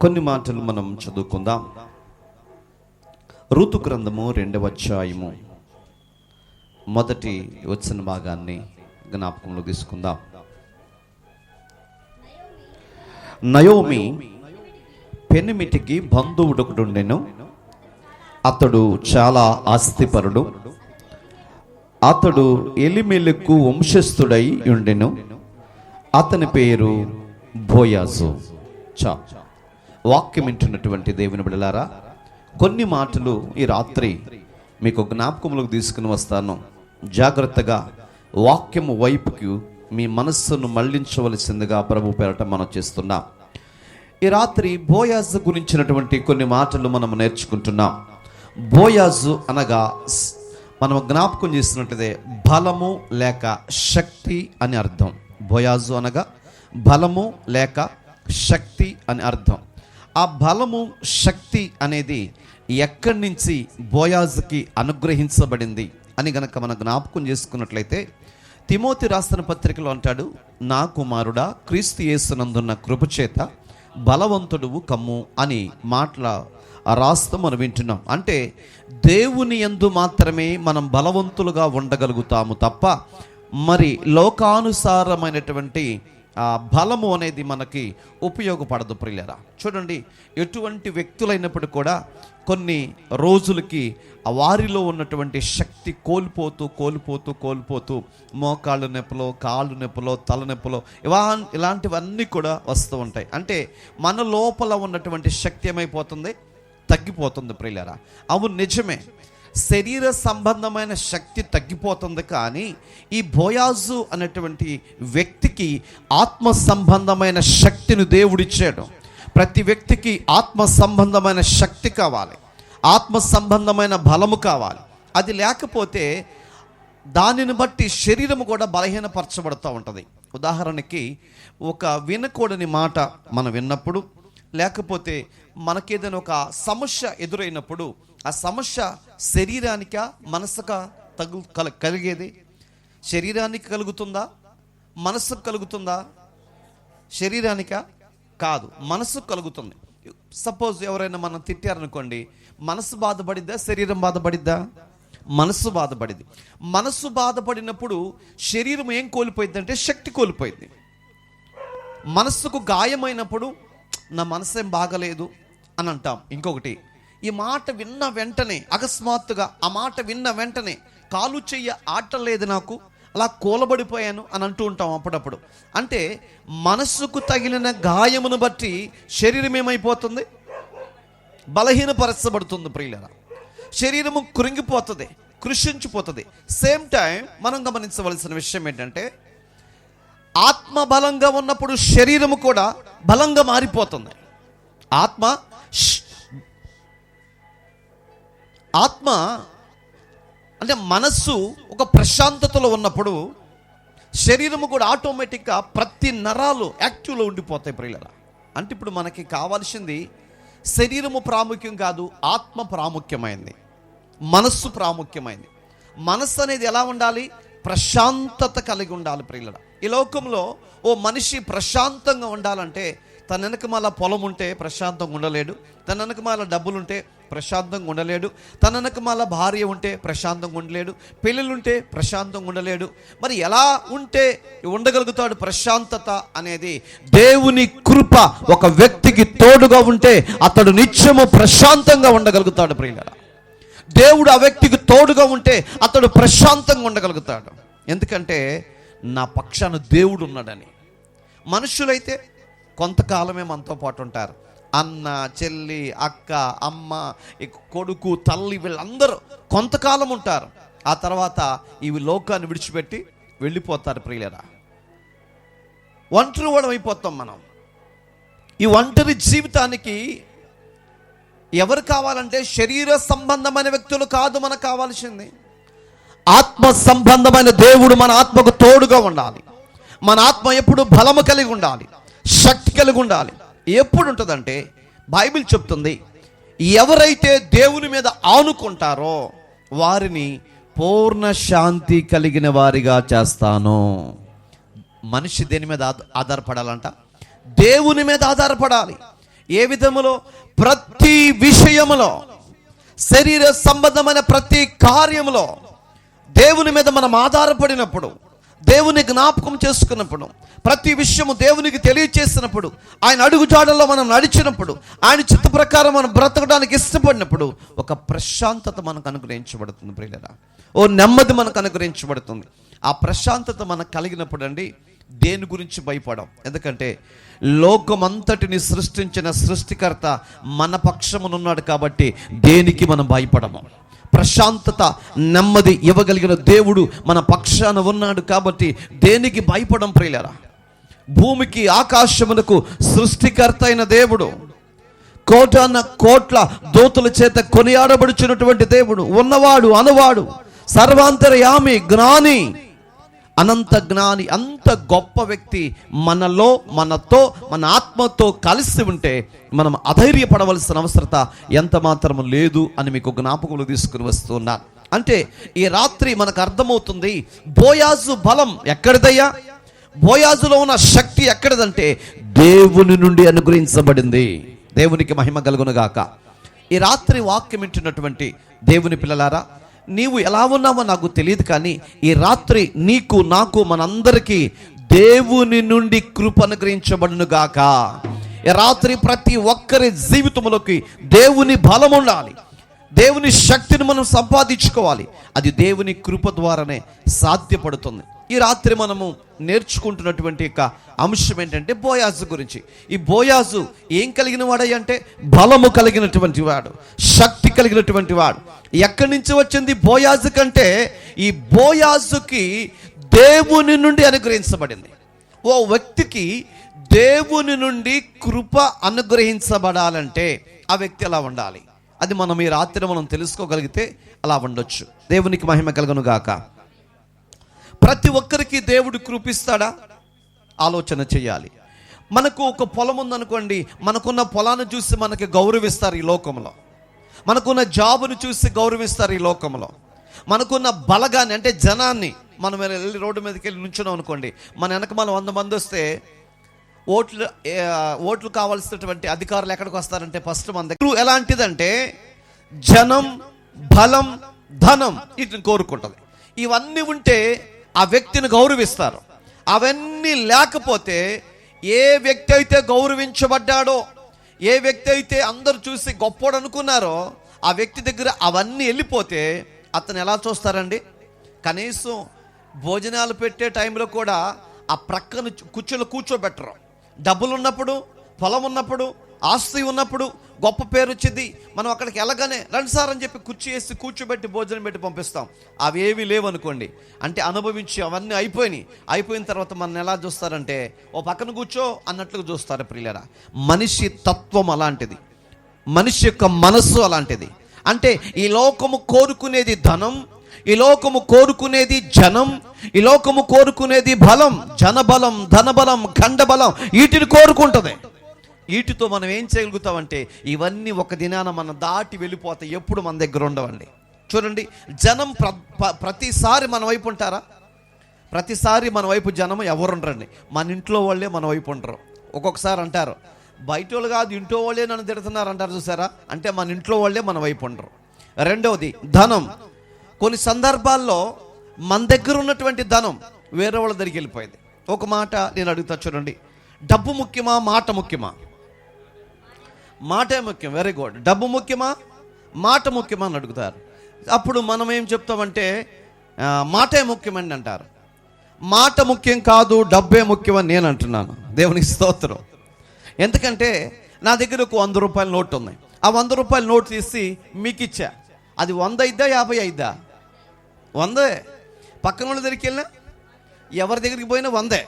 కొన్ని మాటలు మనం చదువుకుందాం. ఋతు గ్రంథము 2వ అధ్యాయము మొదటి వచన భాగాన్ని జ్ఞాపకంలో తీసుకుందాం. నయోమి పెనిమిటికి బంధువుడు ఒకడు ఉండెను. అతడు చాలా ఆస్తిపరుడు. అతడు ఎలిమెలెకు వంశస్థుడై ఉండెను. అతని పేరు బోయాజు. వాక్యం వింటున్నటువంటి దేవుని బిడ్డలారా, కొన్ని మాటలు ఈ రాత్రి మీకు జ్ఞాపకంలోకి తీసుకుని వస్తాను. జాగ్రత్తగా వాక్యము వైపుకు మీ మనస్సును మళ్లించవలసిందిగా ప్రభు పేరట మనం చేస్తున్నాం. ఈ రాత్రి బోయాజు గురించినటువంటి కొన్ని మాటలు మనం నేర్చుకుంటున్నాం. బోయాజు అనగా మనం జ్ఞాపకం చేసినట్లయితే బలము లేక శక్తి అని అర్థం. బోయాజు అనగా బలము లేక శక్తి అని అర్థం. ఆ బలము శక్తి అనేది ఎక్కడి నుంచి బోయాజుకి అనుగ్రహించబడింది అని గనక మనం జ్ఞాపకం చేసుకున్నట్లయితే, తిమోతి రాసిన పత్రికలో అంటాడు, నా కుమారుడా, క్రీస్తు యేసునందున్న కృపచేత బలవంతుడువు కమ్ము అని మాటల రాస్తూ మనం వింటున్నాం. అంటే దేవుని యందు మాత్రమే మనం బలవంతులుగా ఉండగలుగుతాము తప్ప మరి లోకానుసారమైనటువంటి బలము అనేది మనకి ఉపయోగపడదు ప్రియులారా. చూడండి, ఎటువంటి వ్యక్తులైనప్పుడు కూడా కొన్ని రోజులకి వారిలో ఉన్నటువంటి శక్తి కోల్పోతూ మోకాళ్ళు నొప్పులో, కాళ్ళు నొప్పులో, తల నొప్పులో ఇలాంటివన్నీ కూడా వస్తూ ఉంటాయి. అంటే మన లోపల ఉన్నటువంటి శక్తి ఏమైపోతుంది? తగ్గిపోతుంది ప్రియులారా. అవును, నిజమే, శరీర సంబంధమైన శక్తి తగ్గిపోతుంది. కానీ ఈ బోయాజు అనేటువంటి వ్యక్తికి ఆత్మ సంబంధమైన శక్తిని దేవుడిచ్చాడు. ప్రతి వ్యక్తికి ఆత్మ సంబంధమైన శక్తి కావాలి, ఆత్మ సంబంధమైన బలము కావాలి. అది లేకపోతే దానిని బట్టి శరీరము కూడా బలహీనపరచబడుతూ ఉంటుంది. ఉదాహరణకి, ఒక వినకూడని మాట మనం విన్నప్పుడు, లేకపోతే మనకేదైనా ఒక సమస్య ఎదురైనప్పుడు, ఆ సమస్య శరీరానికా మనసుకా కలిగేది? శరీరానికి కలుగుతుందా? మనసుకు కలుగుతుందా? శరీరానికా? కాదు, మనసుకు కలుగుతుంది. సపోజ్ ఎవరైనా మనం తిట్టారనుకోండి, మనసు బాధపడిద్దా? శరీరం బాధపడిద్దా? మనసు బాధపడింది. మనసు బాధపడినప్పుడు శరీరం ఏం కోల్పోయింది అంటే శక్తి కోల్పోయింది. మనస్సుకు గాయమైనప్పుడు నా మనసు ఏం బాగలేదు అని అంటాం. ఇంకొకటి, ఈ మాట విన్న వెంటనే, అకస్మాత్తుగా ఆ మాట విన్న వెంటనే కాలు చెయ్య ఆటలేదు, నాకు అలా కూలబడిపోయాను అని అంటూ ఉంటాం అప్పుడప్పుడు. అంటే మనస్సుకు తగిలిన గాయమును బట్టి శరీరం ఏమైపోతుంది? బలహీనపరచబడుతుంది ప్రియులారా. శరీరము కృంగిపోతుంది, కృషించిపోతుంది. సేమ్ టైం మనం గమనించవలసిన విషయం ఏంటంటే, ఆత్మ బలంగా ఉన్నప్పుడు శరీరము కూడా బలంగా మారిపోతుంది. ఆత్మ అంటే మనస్సు ఒక ప్రశాంతతలో ఉన్నప్పుడు శరీరము కూడా ఆటోమేటిక్గా ప్రతి నరాలు యాక్టివ్లో ఉండిపోతాయి ప్రియులారా. అంటే ఇప్పుడు మనకి కావాల్సింది శరీరము ప్రాముఖ్యం కాదు, ఆత్మ ప్రాముఖ్యమైంది, మనస్సు ప్రాముఖ్యమైంది. మనస్సు అనేది ఎలా ఉండాలి? ప్రశాంతత కలిగి ఉండాలి ప్రియులారా. ఈ లోకంలో ఓ మనిషి ప్రశాంతంగా ఉండాలంటే, తన వెనకమాల పొలం ఉంటే ప్రశాంతంగా ఉండలేడు, తన వెనకమాల డబ్బులుంటే ప్రశాంతంగా ఉండలేడు, తన వెనకమాల భార్య ఉంటే ప్రశాంతంగా ఉండలేడు, పెళ్ళిళ్ళుంటే ప్రశాంతంగా ఉండలేడు. మరి ఎలా ఉంటే ఉండగలుగుతాడు? ప్రశాంతత అనేది దేవుని కృప ఒక వ్యక్తికి తోడుగా ఉంటే అతడు నిత్యము ప్రశాంతంగా ఉండగలుగుతాడు ప్రియులారా. దేవుడు ఆ వ్యక్తికి తోడుగా ఉంటే అతడు ప్రశాంతంగా ఉండగలుగుతాడు. ఎందుకంటే నా పక్షాన దేవుడు ఉన్నాడని. మనుషులైతే కొంతకాలమే మనతో పాటు ఉంటారు. అన్న, చెల్లి, అక్క, అమ్మ, కొడుకు, తల్లి, వీళ్ళందరూ కొంతకాలం ఉంటారు. ఆ తర్వాత ఈ లోకాన్ని విడిచిపెట్టి వెళ్ళిపోతారు ప్రియులారా. ఒంటరి వాడం అయిపోతాం మనం. ఈ ఒంటరి జీవితానికి ఎవరు కావాలంటే శరీర సంబంధమైన వ్యక్తులు కాదు మనకు కావాల్సింది. ఆత్మ సంబంధమైన దేవుడు మన ఆత్మకు తోడుగా ఉండాలి. మన ఆత్మ ఎప్పుడు బలము కలిగి ఉండాలి, శక్తి కలిగి ఉండాలి. ఎప్పుడు ఉంటుందంటే, బైబిల్ చెప్తుంది, ఎవరైతే దేవుని మీద ఆనుకుంటారో వారిని పూర్ణ శాంతి కలిగిన వారిగా చేస్తాను. మనిషి దేని మీద ఆధారపడాలంట? దేవుని మీద ఆధారపడాలి. ఏ విధములో? ప్రతి విషయములో, శరీర సంబంధమైన ప్రతి కార్యములో దేవుని మీద మనం ఆధారపడినప్పుడు, దేవుని జ్ఞాపకం చేసుకున్నప్పుడు, ప్రతి విషయము దేవునికి తెలియచేసినప్పుడు, ఆయన అడుగుజాడల్లో మనం నడిచినప్పుడు, ఆయన చిత్త ప్రకారం మనం బ్రతకడానికి ఇష్టపడినప్పుడు ఒక ప్రశాంతత మనకు అనుగ్రహించబడుతుంది ప్రియులారా. ఓ నెమ్మది మనకు అనుగ్రహించబడుతుంది. ఆ ప్రశాంతత మనకు కలిగినప్పుడు అండి దేని గురించి భయపడం. ఎందుకంటే లోకమంతటిని సృష్టించిన సృష్టికర్త మన పక్షమునున్నాడు కాబట్టి దేనికి మనం భయపడము. ప్రశాంతత, నెమ్మది ఇవ్వగలిగిన దేవుడు మన పక్షాన ఉన్నాడు కాబట్టి దేనికి భయపడం ప్రియులారా. భూమికి ఆకాశమునకు సృష్టికర్త అయిన దేవుడు, కోటాన కోట్ల దూతల చేత కొనియాడబడుచున్నటువంటి దేవుడు, ఉన్నవాడు అనువాడు, సర్వాంతర్యామి, జ్ఞాని, అనంత జ్ఞాని, అంత గొప్ప వ్యక్తి మనలో, మనతో, మన ఆత్మతో కలిసి ఉంటే మనం అధైర్యపడవలసిన అవసరత ఎంత మాత్రము లేదు అని మీకు జ్ఞాపకంలో తీసుకుని వస్తున్నాను. అంటే ఈ రాత్రి మనకు అర్థమవుతుంది బోయాజు బలం ఎక్కడిదయ్యా, బోయాజులో ఉన్న శక్తి ఎక్కడిదంటే దేవుని నుండి అనుగ్రహించబడింది. దేవునికి మహిమ కలుగును గాక. ఈ రాత్రి వాక్యం వింటున్నటువంటి దేవుని పిల్లలారా, నీవు ఎలా ఉన్నావో నాకు తెలియదు, కానీ ఈ రాత్రి నీకు, నాకు, మనందరికీ దేవుని నుండి కృప అనుగ్రహించబడును గాక. ఈ రాత్రి ప్రతి ఒక్కరి జీవితంలోకి దేవుని బలం ఉండాలి, దేవుని శక్తిని మనం సంపాదించుకోవాలి. అది దేవుని కృప ద్వారానే సాధ్యపడుతుంది. ఈ రాత్రి మనము నేర్చుకుంటున్నటువంటి యొక్క అంశం ఏంటంటే బోయాజు గురించి. ఈ బోయాజు ఏం కలిగిన వాడయ్య అంటే బలము కలిగినటువంటి వాడు, శక్తి కలిగినటువంటి వాడు. ఎక్కడి నుంచి వచ్చింది బోయాజు కంటే? ఈ బోయాజుకి దేవుని నుండి అనుగ్రహించబడింది. ఓ వ్యక్తికి దేవుని నుండి కృప అనుగ్రహించబడాలంటే ఆ వ్యక్తి ఎలా ఉండాలి? అది మనం ఈ రాత్రి మనం తెలుసుకోగలిగితే అలా ఉండొచ్చు. దేవునికి మహిమ కలుగును గాక. ప్రతి ఒక్కరికి దేవుడు కృపిస్తాడా? ఆలోచన చేయాలి. మనకు ఒక పొలం ఉందనుకోండి, మనకున్న పొలాన్ని చూసి మనకి గౌరవిస్తారు ఈ లోకంలో, మనకున్న జాబును చూసి గౌరవిస్తారు ఈ లోకంలో, మనకున్న బలగాన్ని అంటే జనాన్ని, మనం వెళ్ళి రోడ్డు మీదకి వెళ్ళి నుంచున్నాం అనుకోండి, మన వెనక మనం 100 మంది వస్తే ఓట్లు కావాల్సినటువంటి అధికారులు ఎక్కడికి వస్తారంటే ఫస్ట్ మన దగ్గర ఎలాంటిదంటే జనం, బలం, ధనం వీటిని కోరుకుంటుంది. ఇవన్నీ ఉంటే ఆ వ్యక్తిని గౌరవిస్తారు. అవన్నీ లేకపోతే ఏ వ్యక్తి అయితే గౌరవించబడ్డాడో, ఏ వ్యక్తి అయితే అందరూ చూసి గొప్పోడు అనుకున్నారో, ఆ వ్యక్తి దగ్గర అవన్నీ వెళ్ళిపోతే అతను ఎలా చూస్తారండి? కనీసం భోజనాలు పెట్టే టైంలో కూడా ఆ ప్రక్కన కుర్చీలో కూర్చోబెట్టరు. డబ్బులు ఉన్నప్పుడు, పొలం ఉన్నప్పుడు, ఆస్తి ఉన్నప్పుడు, గొప్ప పేరు వచ్చింది, మనం అక్కడికి వెళ్ళగానే రండి సార్ అని చెప్పి కుర్చీ వేసి కూర్చోబెట్టి భోజనం పెట్టి పంపిస్తాం. అవి ఏవి లేవనుకోండి, అంటే అనుభవించి అవన్నీ అయిపోయిన తర్వాత మనం ఎలా చూస్తారంటే ఓ పక్కన కూర్చో అన్నట్లుగా చూస్తారు. ప్రియులారా, మనిషి తత్వం అలాంటిది, మనిషి యొక్క మనస్సు అలాంటిది. అంటే ఈ లోకము కోరుకునేది ధనం, ఈ లోకము కోరుకునేది జనం, ఈ లోకము కోరుకునేది బలం, జనబలం, ధనబలం, ఖండబలం, వీటిని కోరుకుంటుంది. వీటితో మనం ఏం చేయగలుగుతామంటే ఇవన్నీ ఒక దినాన మనం దాటి వెళ్ళిపోతాయి, ఎప్పుడు మన దగ్గర ఉండవండి. చూడండి, జనం ప్రతిసారి మన వైపు ఉంటారా? ప్రతిసారి మన వైపు జనం ఎవరు ఉండరండి, మన ఇంట్లో వాళ్ళే మన వైపు ఉండరు. ఒక్కొక్కసారి అంటారు బయట వాళ్ళు కాదు ఇంట్లో వాళ్ళే నన్ను తిడుతున్నారు అంటారు, చూసారా? అంటే మన ఇంట్లో వాళ్ళే మన వైపు ఉండరు. రెండవది ధనం. కొన్ని సందర్భాల్లో మన దగ్గర ఉన్నటువంటి ధనం వేరే వాళ్ళ దగ్గరికి వెళ్ళిపోయింది. ఒక మాట నేను అడుగుతా, చూడండి, డబ్బు ముఖ్యమా, మాట ముఖ్యమా? మాటే ముఖ్యం. Very good. డబ్బు ముఖ్యమా, మాట ముఖ్యమా అని అడుగుతారు. అప్పుడు మనం ఏం చెప్తామంటే మాటే ముఖ్యమని అంటారు. మాట ముఖ్యం కాదు, డబ్బే ముఖ్యమని నేను అంటున్నాను. దేవునికి స్తోత్రం. ఎందుకంటే నా దగ్గర ఒక 100 రూపాయల నోట్ ఉంది. ఆ 100 రూపాయల నోట్ తీసి మీకు ఇచ్చా. అది 100 అయిద్దా, 50 అయిద్దా? 100. పక్కన వాళ్ళ దగ్గరికి వెళ్ళినా, ఎవరి దగ్గరికి పోయినా 100.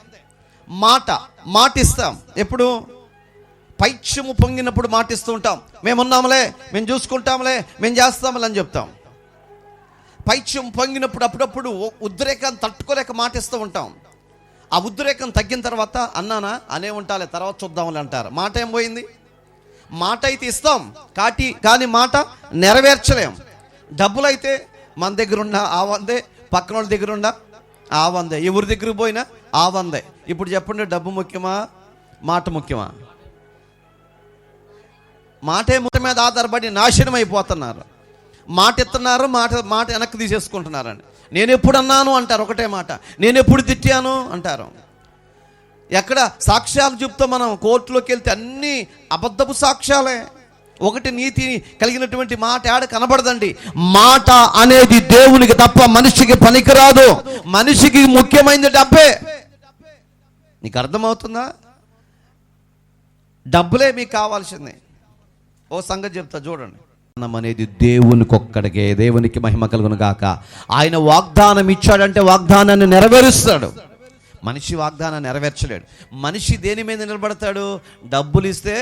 మాట ఇస్తాం. ఎప్పుడు? పైత్యము పొంగినప్పుడు మాటిస్తూ ఉంటాం. మేమున్నాంలే, మేము చూసుకుంటాంలే, మేము చేస్తాంలే అని చెప్తాం. పైత్యం పొంగినప్పుడు అప్పుడప్పుడు ఉద్రేకాన్ని తట్టుకోలేక మాటిస్తూ ఉంటాం. ఆ ఉద్రేకం తగ్గిన తర్వాత అన్నానా అనే ఉంటాలే, తర్వాత చూద్దాంలే అంటారు. మాట ఏం పోయింది? మాట అయితే ఇస్తాం కానీ మాట నెరవేర్చలేం. డబ్బులు అయితే మన దగ్గర ఉన్న ఆ 100, పక్కన వాళ్ళ దగ్గర ఉన్న ఆ 100, ఎవరి దగ్గరికి పోయినా ఆ 100. ఇప్పుడు చెప్పండి, డబ్బు ముఖ్యమా, మాట ముఖ్యమా? మాటే మాట మీద ఆధారపడి నాశనం అయిపోతున్నారు. మాట ఇస్తున్నారు, మాట వెనక్కి తీసేసుకుంటున్నారండి. నేను ఎప్పుడు అన్నాను అంటారు, ఒకటే మాట. నేను ఎప్పుడు తిట్టాను అంటారు. ఎక్కడ సాక్ష్యాలు చెప్తే మనం కోర్టులోకి వెళ్తే అన్నీ అబద్ధపు సాక్ష్యాలే. ఒకటి నీతి కలిగినటువంటి మాట ఆడ కనబడదండి. మాట అనేది దేవునికి తప్ప మనిషికి పనికిరాదు. మనిషికి ముఖ్యమైనది డబ్బే. నీకు అర్థమవుతుందా? డబ్బులే మీకు కావాల్సిందే. ఓ సంగతి చెప్తా చూడండి. అనేది దేవునికి ఒక్కడికే. దేవునికి మహిమ కలుగును గాక. ఆయన వాగ్దానం ఇచ్చాడంటే వాగ్దానాన్ని నెరవేరుస్తాడు. మనిషి వాగ్దానాన్ని నెరవేర్చలేడు. మనిషి దేని మీద నిలబడతాడు? డబ్బులు ఇస్తే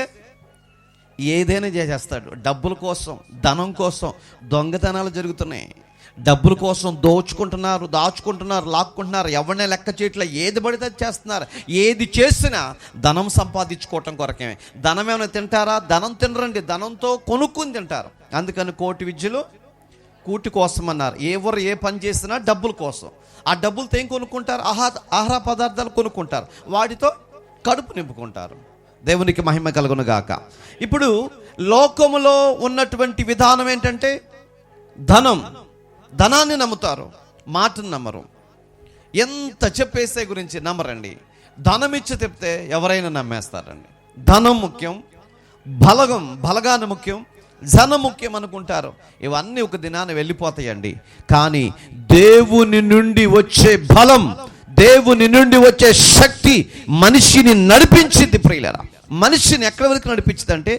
ఏదైనా చేసేస్తాడు. డబ్బుల కోసం, ధనం కోసం దొంగతనాలు జరుగుతున్నాయి. డబ్బుల కోసం దోచుకుంటున్నారు, దాచుకుంటున్నారు, లాక్కుంటున్నారు. ఎవరినే లెక్క చేయట్లా, ఏది పడితే చేస్తున్నారు. ఏది చేసినా ధనం సంపాదించుకోవటం కొరకే. ధనం ఏమైనా తింటారా? ధనం తినరండి, ధనంతో కొనుక్కుని తింటారు. అందుకని కోటి విద్యలు కూటి కోసం అన్నారు. ఎవరు ఏ పని చేసినా డబ్బుల కోసం. ఆ డబ్బులతో ఏం కొనుక్కుంటారు? ఆహార పదార్థాలు కొనుక్కుంటారు. వాటితో కడుపు నింపుకుంటారు. దేవునికి మహిమ కలుగును గాక. ఇప్పుడు లోకములో ఉన్నటువంటి విధానం ఏంటంటే ధనాన్ని నమ్ముతారు, మాటను నమ్మరు. ఎంత చెప్పేసే గురించి నమ్మరండి. ధనం ఇచ్చి చెప్తే ఎవరైనా నమ్మేస్తారండి. ధనం ముఖ్యం, బలగాన్ని ముఖ్యం, జనం ముఖ్యం అనుకుంటారు. ఇవన్నీ ఒక దినాన్ని వెళ్ళిపోతాయండి. కానీ దేవుని నుండి వచ్చే బలం, దేవుని నుండి వచ్చే శక్తి మనిషిని నడిపించింది. ప్రియులారా, మనిషిని ఎక్కడి వరకు నడిపించింది అంటే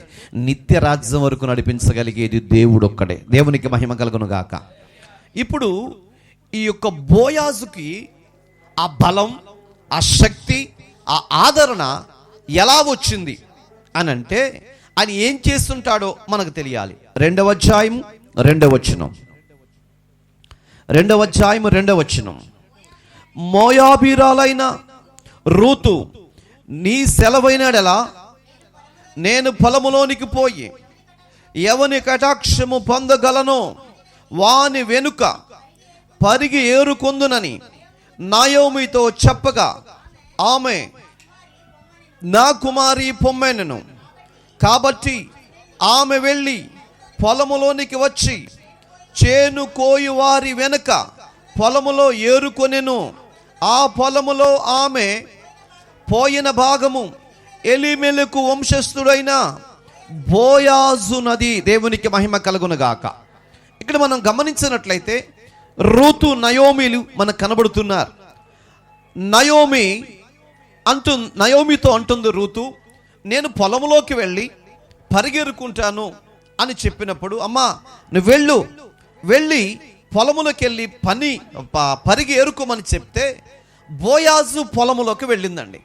నిత్య రాజ్యం వరకు నడిపించగలిగేది దేవుడు ఒక్కడే. దేవునికి మహిమ కలుగును గాక. ఇప్పుడు ఈ యొక్క బోయాజుకి ఆ బలం, ఆ శక్తి, ఆ ఆదరణ ఎలా వచ్చింది అని అంటే ఆయన ఏం చేస్తుంటాడో మనకు తెలియాలి. 2వ అధ్యాయం 2వ వచనం. 2వ అధ్యాయం 2వ వచనం. మోయాబీరాలైన రూతు నీ సెలవైనడెలా నేను పొలములోనికి పోయి ఎవని కటాక్షము పొందగలనో వాని వెనుక పరిగి ఏరుకొందునని నాయోమితో చెప్పగా ఆమె నా కుమారి పొమ్మెనను. కాబట్టి ఆమె వెళ్ళి పొలములోనికి వచ్చి చేను కోయి వారి వెనుక పొలములో ఏరుకొనెను. ఆ పొలములో ఆమె పోయిన భాగము ఎలీమెలకు వంశస్థుడైన బోయాజు నది. దేవునికి మహిమ కలుగును గాక. ఇక్కడ మనం గమనించినట్లయితే రూతు, నయోమిలు మనకు కనబడుతున్నారు. నయోమితో అంటుంది రూతు, నేను పొలంలోకి వెళ్ళి పరిగెరుకుంటాను అని చెప్పినప్పుడు, అమ్మా నువ్వు వెళ్ళి పొలములోకి వెళ్ళి పరిగి ఏరుకోమని చెప్తే బోయాజు పొలములోకి వెళ్ళిందండి.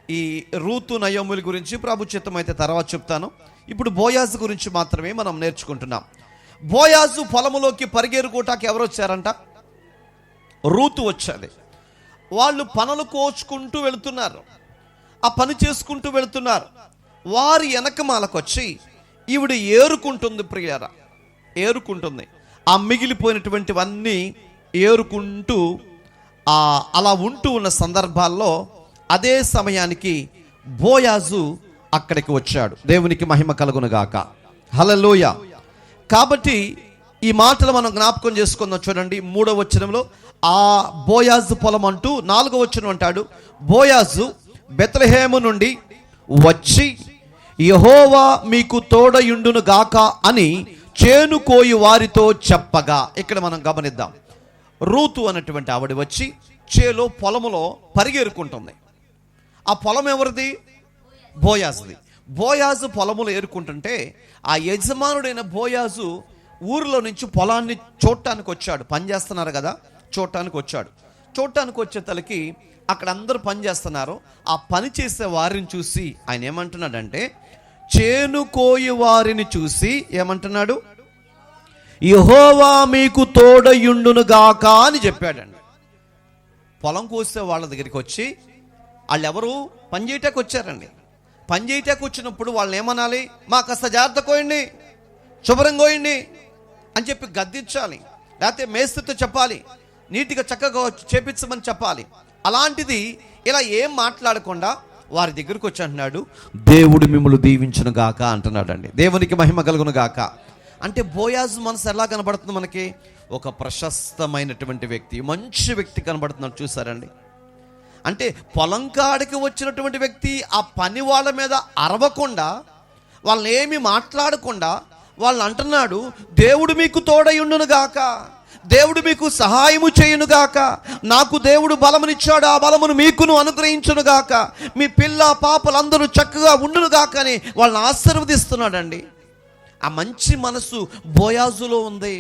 ఈ రూతు, నయోముల గురించి ప్రభు చిత్తం అయితే తర్వాత చెప్తాను. ఇప్పుడు బోయాజు గురించి మాత్రమే మనం నేర్చుకుంటున్నాం. బోయాజు పొలములోకి పరిగెరుకోటానికి ఎవరు వచ్చారంట? రూతు వచ్చాది. వాళ్ళు పనులు కోచుకుంటూ వెళుతున్నారు, ఆ పని చేసుకుంటూ వెళుతున్నారు. వారి వెనకమాలకొచ్చి ఈవిడ ఏరుకుంటుంది. ప్రియారా, ఏరుకుంటుంది. ఆ మిగిలిపోయినటువంటివన్నీ ఏరుకుంటూ అలా ఉంటూ ఉన్న సందర్భాల్లో అదే సమయానికి బోయాజు అక్కడికి వచ్చాడు. దేవునికి మహిమ కలుగును గాక. హల్లెలూయా. కాబట్టి ఈ మాటలు మనం జ్ఞాపకం చేసుకుందాం. చూడండి 3వ వచనంలో ఆ బోయాజు పొలం అంటూ 4వ వచనం అంటాడు, బోయాజు బెత్లెహేము నుండి వచ్చి యెహోవా మీకు తోడయుండును గాక అని చేను కోయి వారితో చెప్పగా. ఇక్కడ మనం గమనిద్దాం. రూతు అన్నటువంటి ఆవిడ వచ్చి చేలో పొలములో పరిగెరుకుంటుంది. ఆ పొలం ఎవరిది? బోయాజుది. బోయాజు పొలములు ఏరుకుంటుంటే ఆ యజమానుడైన బోయాజు ఊరిలో నుంచి పొలాన్ని చూడటానికి వచ్చాడు. పని చేస్తున్నారు కదా, చూడటానికి వచ్చాడు. చూడటానికి వచ్చే తలకి అక్కడ అందరూ పని చేస్తున్నారు. ఆ పని చేసే వారిని చూసి ఆయన ఏమంటున్నాడంటే, చేను కోయి వారిని చూసి ఏమంటున్నాడు? యెహోవా మీకు తోడయుండును గాక అని చెప్పాడండి. పొలం కోసే వాళ్ళ దగ్గరికి వచ్చి, వాళ్ళు ఎవరు? పని చేయటానికి వచ్చారండి. పని చేయటానికి వచ్చినప్పుడు వాళ్ళని ఏమనాలి? మా కాస్త జాగ్రత్త కోయండి, శుభ్రం కోయండి అని చెప్పి గద్దించాలి. లేకపోతే మేస్త్రితో చెప్పాలి, నీట్గా చక్కగా చేపించమని చెప్పాలి. అలాంటిది ఇలా ఏం మాట్లాడకుండా వారి దగ్గరికి వచ్చి అంటున్నాడు, దేవుడు మిమ్మల్ని దీవించును గాక అంటున్నాడండి. దేవునికి మహిమ కలుగును గాక. అంటే బోయాజు మనసు ఎలా కనబడుతుంది మనకి? ఒక ప్రశస్తమైనటువంటి వ్యక్తి, మంచి వ్యక్తి కనబడుతున్నాడు. చూసారండి? అంటే పొలం కాడికి వచ్చినటువంటి వ్యక్తి ఆ పని వాళ్ళ మీద అరవకుండా, వాళ్ళని ఏమి మాట్లాడకుండా వాళ్ళని అంటున్నాడు, దేవుడు మీకు తోడయుండును గాక, దేవుడు మీకు సహాయము చేయును గాక, నాకు దేవుడు బలమునిచ్చాడు, ఆ బలమును మీకును అనుగ్రహించును గాక, మీ పిల్ల పాపలందరూ చక్కగా ఉండును గాక అని వాళ్ళని ఆశీర్వదిస్తున్నాడండి. ఆ మంచి మనసు బోయాజులో ఉంది.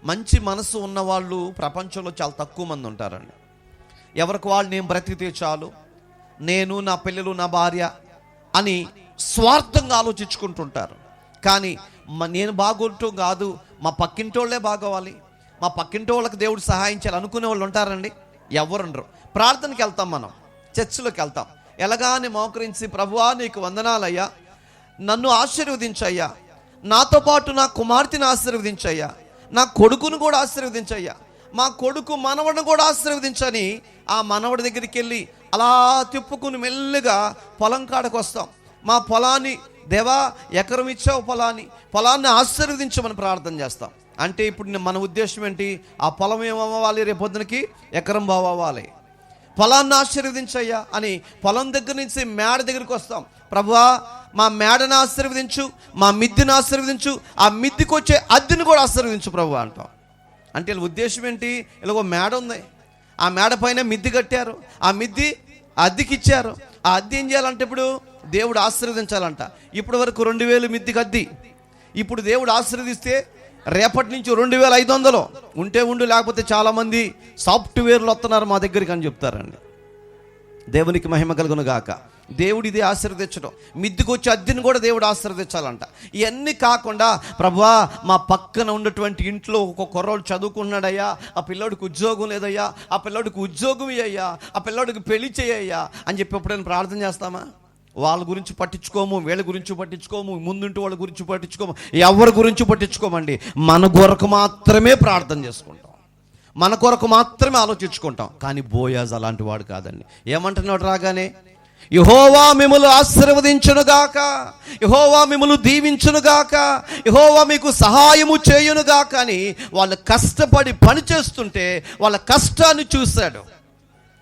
మంచి మనసు ఉన్నవాళ్ళు ప్రపంచంలో చాలా తక్కువ మంది ఉంటారండి. ఎవరికి వాళ్ళు నేను బ్రతికితే చాలు, నేను నా పిల్లలు నా భార్య అని స్వార్థంగా ఆలోచించుకుంటుంటారు. కానీ నేను బాగుంటాం కాదు, మా పక్కింటి వాళ్ళే బాగోవాలి, మా పక్కింటి వాళ్ళకి దేవుడు సహాయం చేయాలి అనుకునే వాళ్ళు ఉంటారండి? ఎవరుండరు. ప్రార్థనకి వెళ్తాం, మనం చర్చిలోకి వెళ్తాం, ఎలాగానే మోకరించి, ప్రభువా నీకు వందనాలయ్యా, నన్ను ఆశీర్వదించయ్యా, నాతో పాటు నా కుమార్తెను ఆశీర్వదించయ్యా, నా కొడుకును కూడా ఆశీర్వదించయ్యా, మా కొడుకు మనవడిని కూడా ఆశీర్వదించని ఆ మనవడి దగ్గరికి వెళ్ళి అలా తిప్పుకుని మెల్లిగా పొలం కాడకు వస్తాం. మా పొలాన్ని, దేవా ఎకరం ఇచ్చావు, పొలాన్ని ఆశీర్వదించమని ప్రార్థన చేస్తాం. అంటే ఇప్పుడు మన ఉద్దేశం ఏంటి? ఆ పొలం ఏమవ్వాలి? రేపొద్దునకి ఎకరం బావాలి, పొలాన్ని ఆశీర్వదించయ్యా అని పొలం దగ్గర నుంచి మేడ దగ్గరికి వస్తాం. ప్రభువా మా మేడను ఆశీర్వదించు, మా మిద్దిని ఆశీర్వదించు, ఆ మిద్దికి వచ్చే అద్దెని కూడా ఆశీర్వదించు ప్రభు అంటాం. అంటే వీళ్ళ ఉద్దేశం ఏంటి? ఇలాగో మేడ ఉంది, ఆ మేడ పైన మిద్ది కట్టారు, ఆ మిద్ది అద్దెకి ఇచ్చారు. ఆ అద్దె ఏం చేయాలంటే ఇప్పుడు దేవుడు ఆశీర్వదించాలంట. ఇప్పటి వరకు 2000 మిద్దికి అద్దె, ఇప్పుడు దేవుడు ఆశీర్వదిస్తే రేపటి నుంచి 2500 ఉంటే ఉండు, లేకపోతే చాలామంది సాఫ్ట్వేర్లు వస్తున్నారు మా దగ్గరికి అని చెప్తారండి. దేవునికి మహిమ కలుగును గాక. దేవుడు ఇది ఆశీర్వదించడం, మిద్దికి వచ్చి అద్దెని కూడా దేవుడు ఆశీర్వదించాలంట. ఇవన్నీ కాకుండా ప్రభువా మా పక్కన ఉన్నటువంటి ఇంట్లో ఒక కుర్రోడు చదువుకున్నాడయ్యా, ఆ పిల్లోడికి ఉద్యోగం లేదయ్యా, ఆ పిల్లోడికి ఉద్యోగం ఇయ్యయ్యా, ఆ పిల్లోడికి పెళ్లి చేయయ్యా అని చెప్పి ఎప్పుడైనా ప్రార్థన చేస్తామా? వాళ్ళ గురించి పట్టించుకోము, వీళ్ళ గురించి పట్టించుకోము, ముందుంటి వాళ్ళ గురించి పట్టించుకోము, ఎవరి గురించి పట్టించుకోమండి. మన కొరకు మాత్రమే ప్రార్థన చేసుకుంటాం, మన కొరకు మాత్రమే ఆలోచించుకుంటాం. కానీ బోయాజ్ అలాంటి వాడు కాదండి. ఏమంటున్నాడు రాగానే? యెహోవా మిమ్ములు ఆశీర్వదించునుగాక, యెహోవా మిమ్ములు దీవించునుగాక, యెహోవా మీకు సహాయము చేయునుగాక అని వాళ్ళు కష్టపడి పని చేస్తుంటే వాళ్ళ కష్టాన్ని చూశాడు.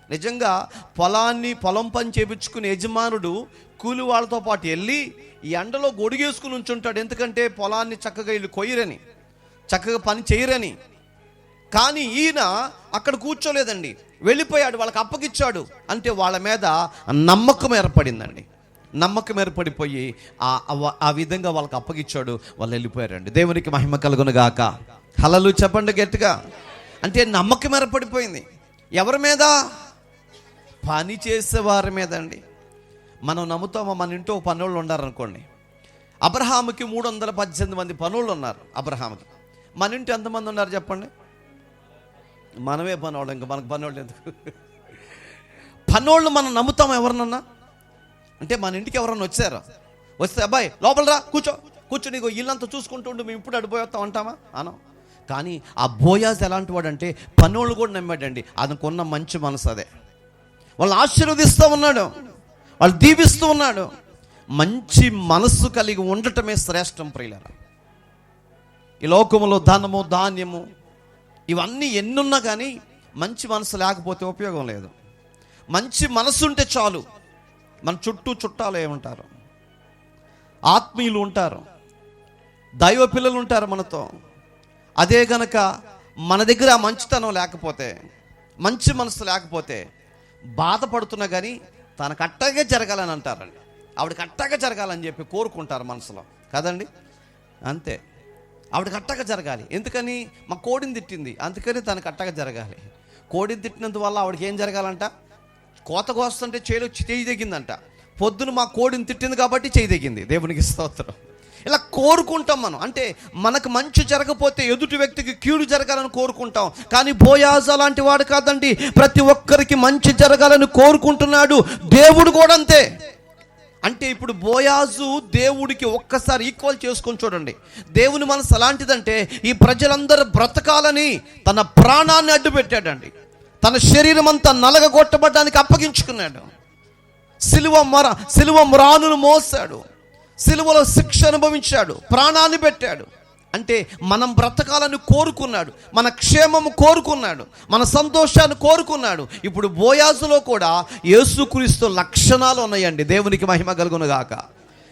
నిజంగా పొలం పని చేపించుకునే యజమానుడు కూలి వాళ్ళతో పాటు వెళ్ళి ఈ ఎండలో గొడుగేసుకుని ఉంచుంటాడు. ఎందుకంటే పొలాన్ని చక్కగా వీళ్ళు కొయ్యరని, చక్కగా పని చేయరని. కానీ ఈయన అక్కడ కూర్చోలేదండి, వెళ్ళిపోయాడు, వాళ్ళకి అప్పగిచ్చాడు. అంటే వాళ్ళ మీద నమ్మకం ఏర్పడిందండి. నమ్మకం ఏర్పడిపోయి ఆ విధంగా వాళ్ళకి అప్పగిచ్చాడు, వాళ్ళు వెళ్ళిపోయారండి. దేవునికి మహిమ కలుగును గాక. హల్లెలూయా చెప్పండి గట్టిగా. అంటే నమ్మకం ఏర్పడిపోయింది. ఎవరి మీద? పని చేసేవారి మీద అండి. మనం నమ్ముతామా? మన ఇంట్లో పనులు ఉన్నారనుకోండి. అబ్రహాముకి 318 మంది పనులు ఉన్నారు. అబ్రహాముకి. మన ఇంటి ఎంతమంది ఉన్నారు చెప్పండి? మనమే పనోళ్ళు, ఇంకా మనకు పనోళ్ళు ఎందుకు? పనోళ్ళు మనం నమ్ముతాం ఎవరినన్నా? అంటే మన ఇంటికి ఎవరన్నా వచ్చారా, వస్తే అబ్బాయి లోపల రా, కూర్చో నీకు ఇల్లంతా చూసుకుంటుండు, మేము ఇప్పుడు అడిపోతాం అంటామా? అనం. కానీ ఆ బోయాజ్ ఎలాంటి వాడు అంటే పనోళ్ళు కూడా నమ్మాడండి. అతనుకున్న మంచి మనసు అదే. వాళ్ళని ఆశీర్వదిస్తూ ఉన్నాడు, వాళ్ళు దీవిస్తూ ఉన్నాడు. మంచి మనస్సు కలిగి ఉండటమే శ్రేష్టం ప్రియులారా. ఈ లోకములో ధనము ధాన్యము ఇవన్నీ ఎన్నున్నా కానీ మంచి మనసు లేకపోతే ఉపయోగం లేదు. మంచి మనసు ఉంటే చాలు. మన చుట్టూ చుట్టాలు ఏముంటారు, ఆత్మీయులు ఉంటారు, దైవ పిల్లలు ఉంటారు మనతో. అదే గనక మన దగ్గర ఆ మంచితనం లేకపోతే, మంచి మనసు లేకపోతే బాధపడుతున్నా కానీ తనకు అట్టగే జరగాలని అంటారండి. ఆవిడకి అట్టగా జరగాలని చెప్పి కోరుకుంటారు మనసులో, కదండి? అంతే, ఆవిడకి అట్టగా జరగాలి. ఎందుకని? మా కోడిని తిట్టింది, అందుకని తనకు అట్టగా జరగాలి. కోడిని తిట్టినందువల్ల ఆవిడకి ఏం జరగాలంట? కోత కోస్తుంటే చేయి తెగిందంట. పొద్దున మా కోడిని తిట్టింది కాబట్టి చేయి తెగింది. దేవునికి స్తోత్రం. ఇలా కోరుకుంటాం మనం. అంటే మనకు మంచి జరగకపోతే ఎదుటి వ్యక్తికి కీడు జరగాలని కోరుకుంటాం. కానీ బోయాజు అలాంటి వాడు కాదండి. ప్రతి ఒక్కరికి మంచి జరగాలని కోరుకుంటున్నాడు. దేవుడు కూడా అంతే. అంటే ఇప్పుడు బోయాజు దేవుడికి ఒక్కసారి ఈక్వల్ చేసుకొని చూడండి. దేవుని మనసు అలాంటిదంటే ఈ ప్రజలందరూ బ్రతకాలని తన ప్రాణాన్ని అడ్డు పెట్టాడండి. తన శరీరం అంతా నలగగొట్టబడ్డానికి అప్పగించుకున్నాడు. సిలువ మ్రానును మోసాడు, సిలువలో శిక్ష అనుభవించాడు, ప్రాణాన్ని పెట్టాడు. అంటే మనం బ్రతకాలని కోరుకున్నాడు, మన క్షేమము కోరుకున్నాడు, మన సంతోషాన్ని కోరుకున్నాడు. ఇప్పుడు బోయాజులో కూడా యేసుక్రీస్తు లక్షణాలు ఉన్నాయండి. దేవునికి మహిమ కలుగును గాక.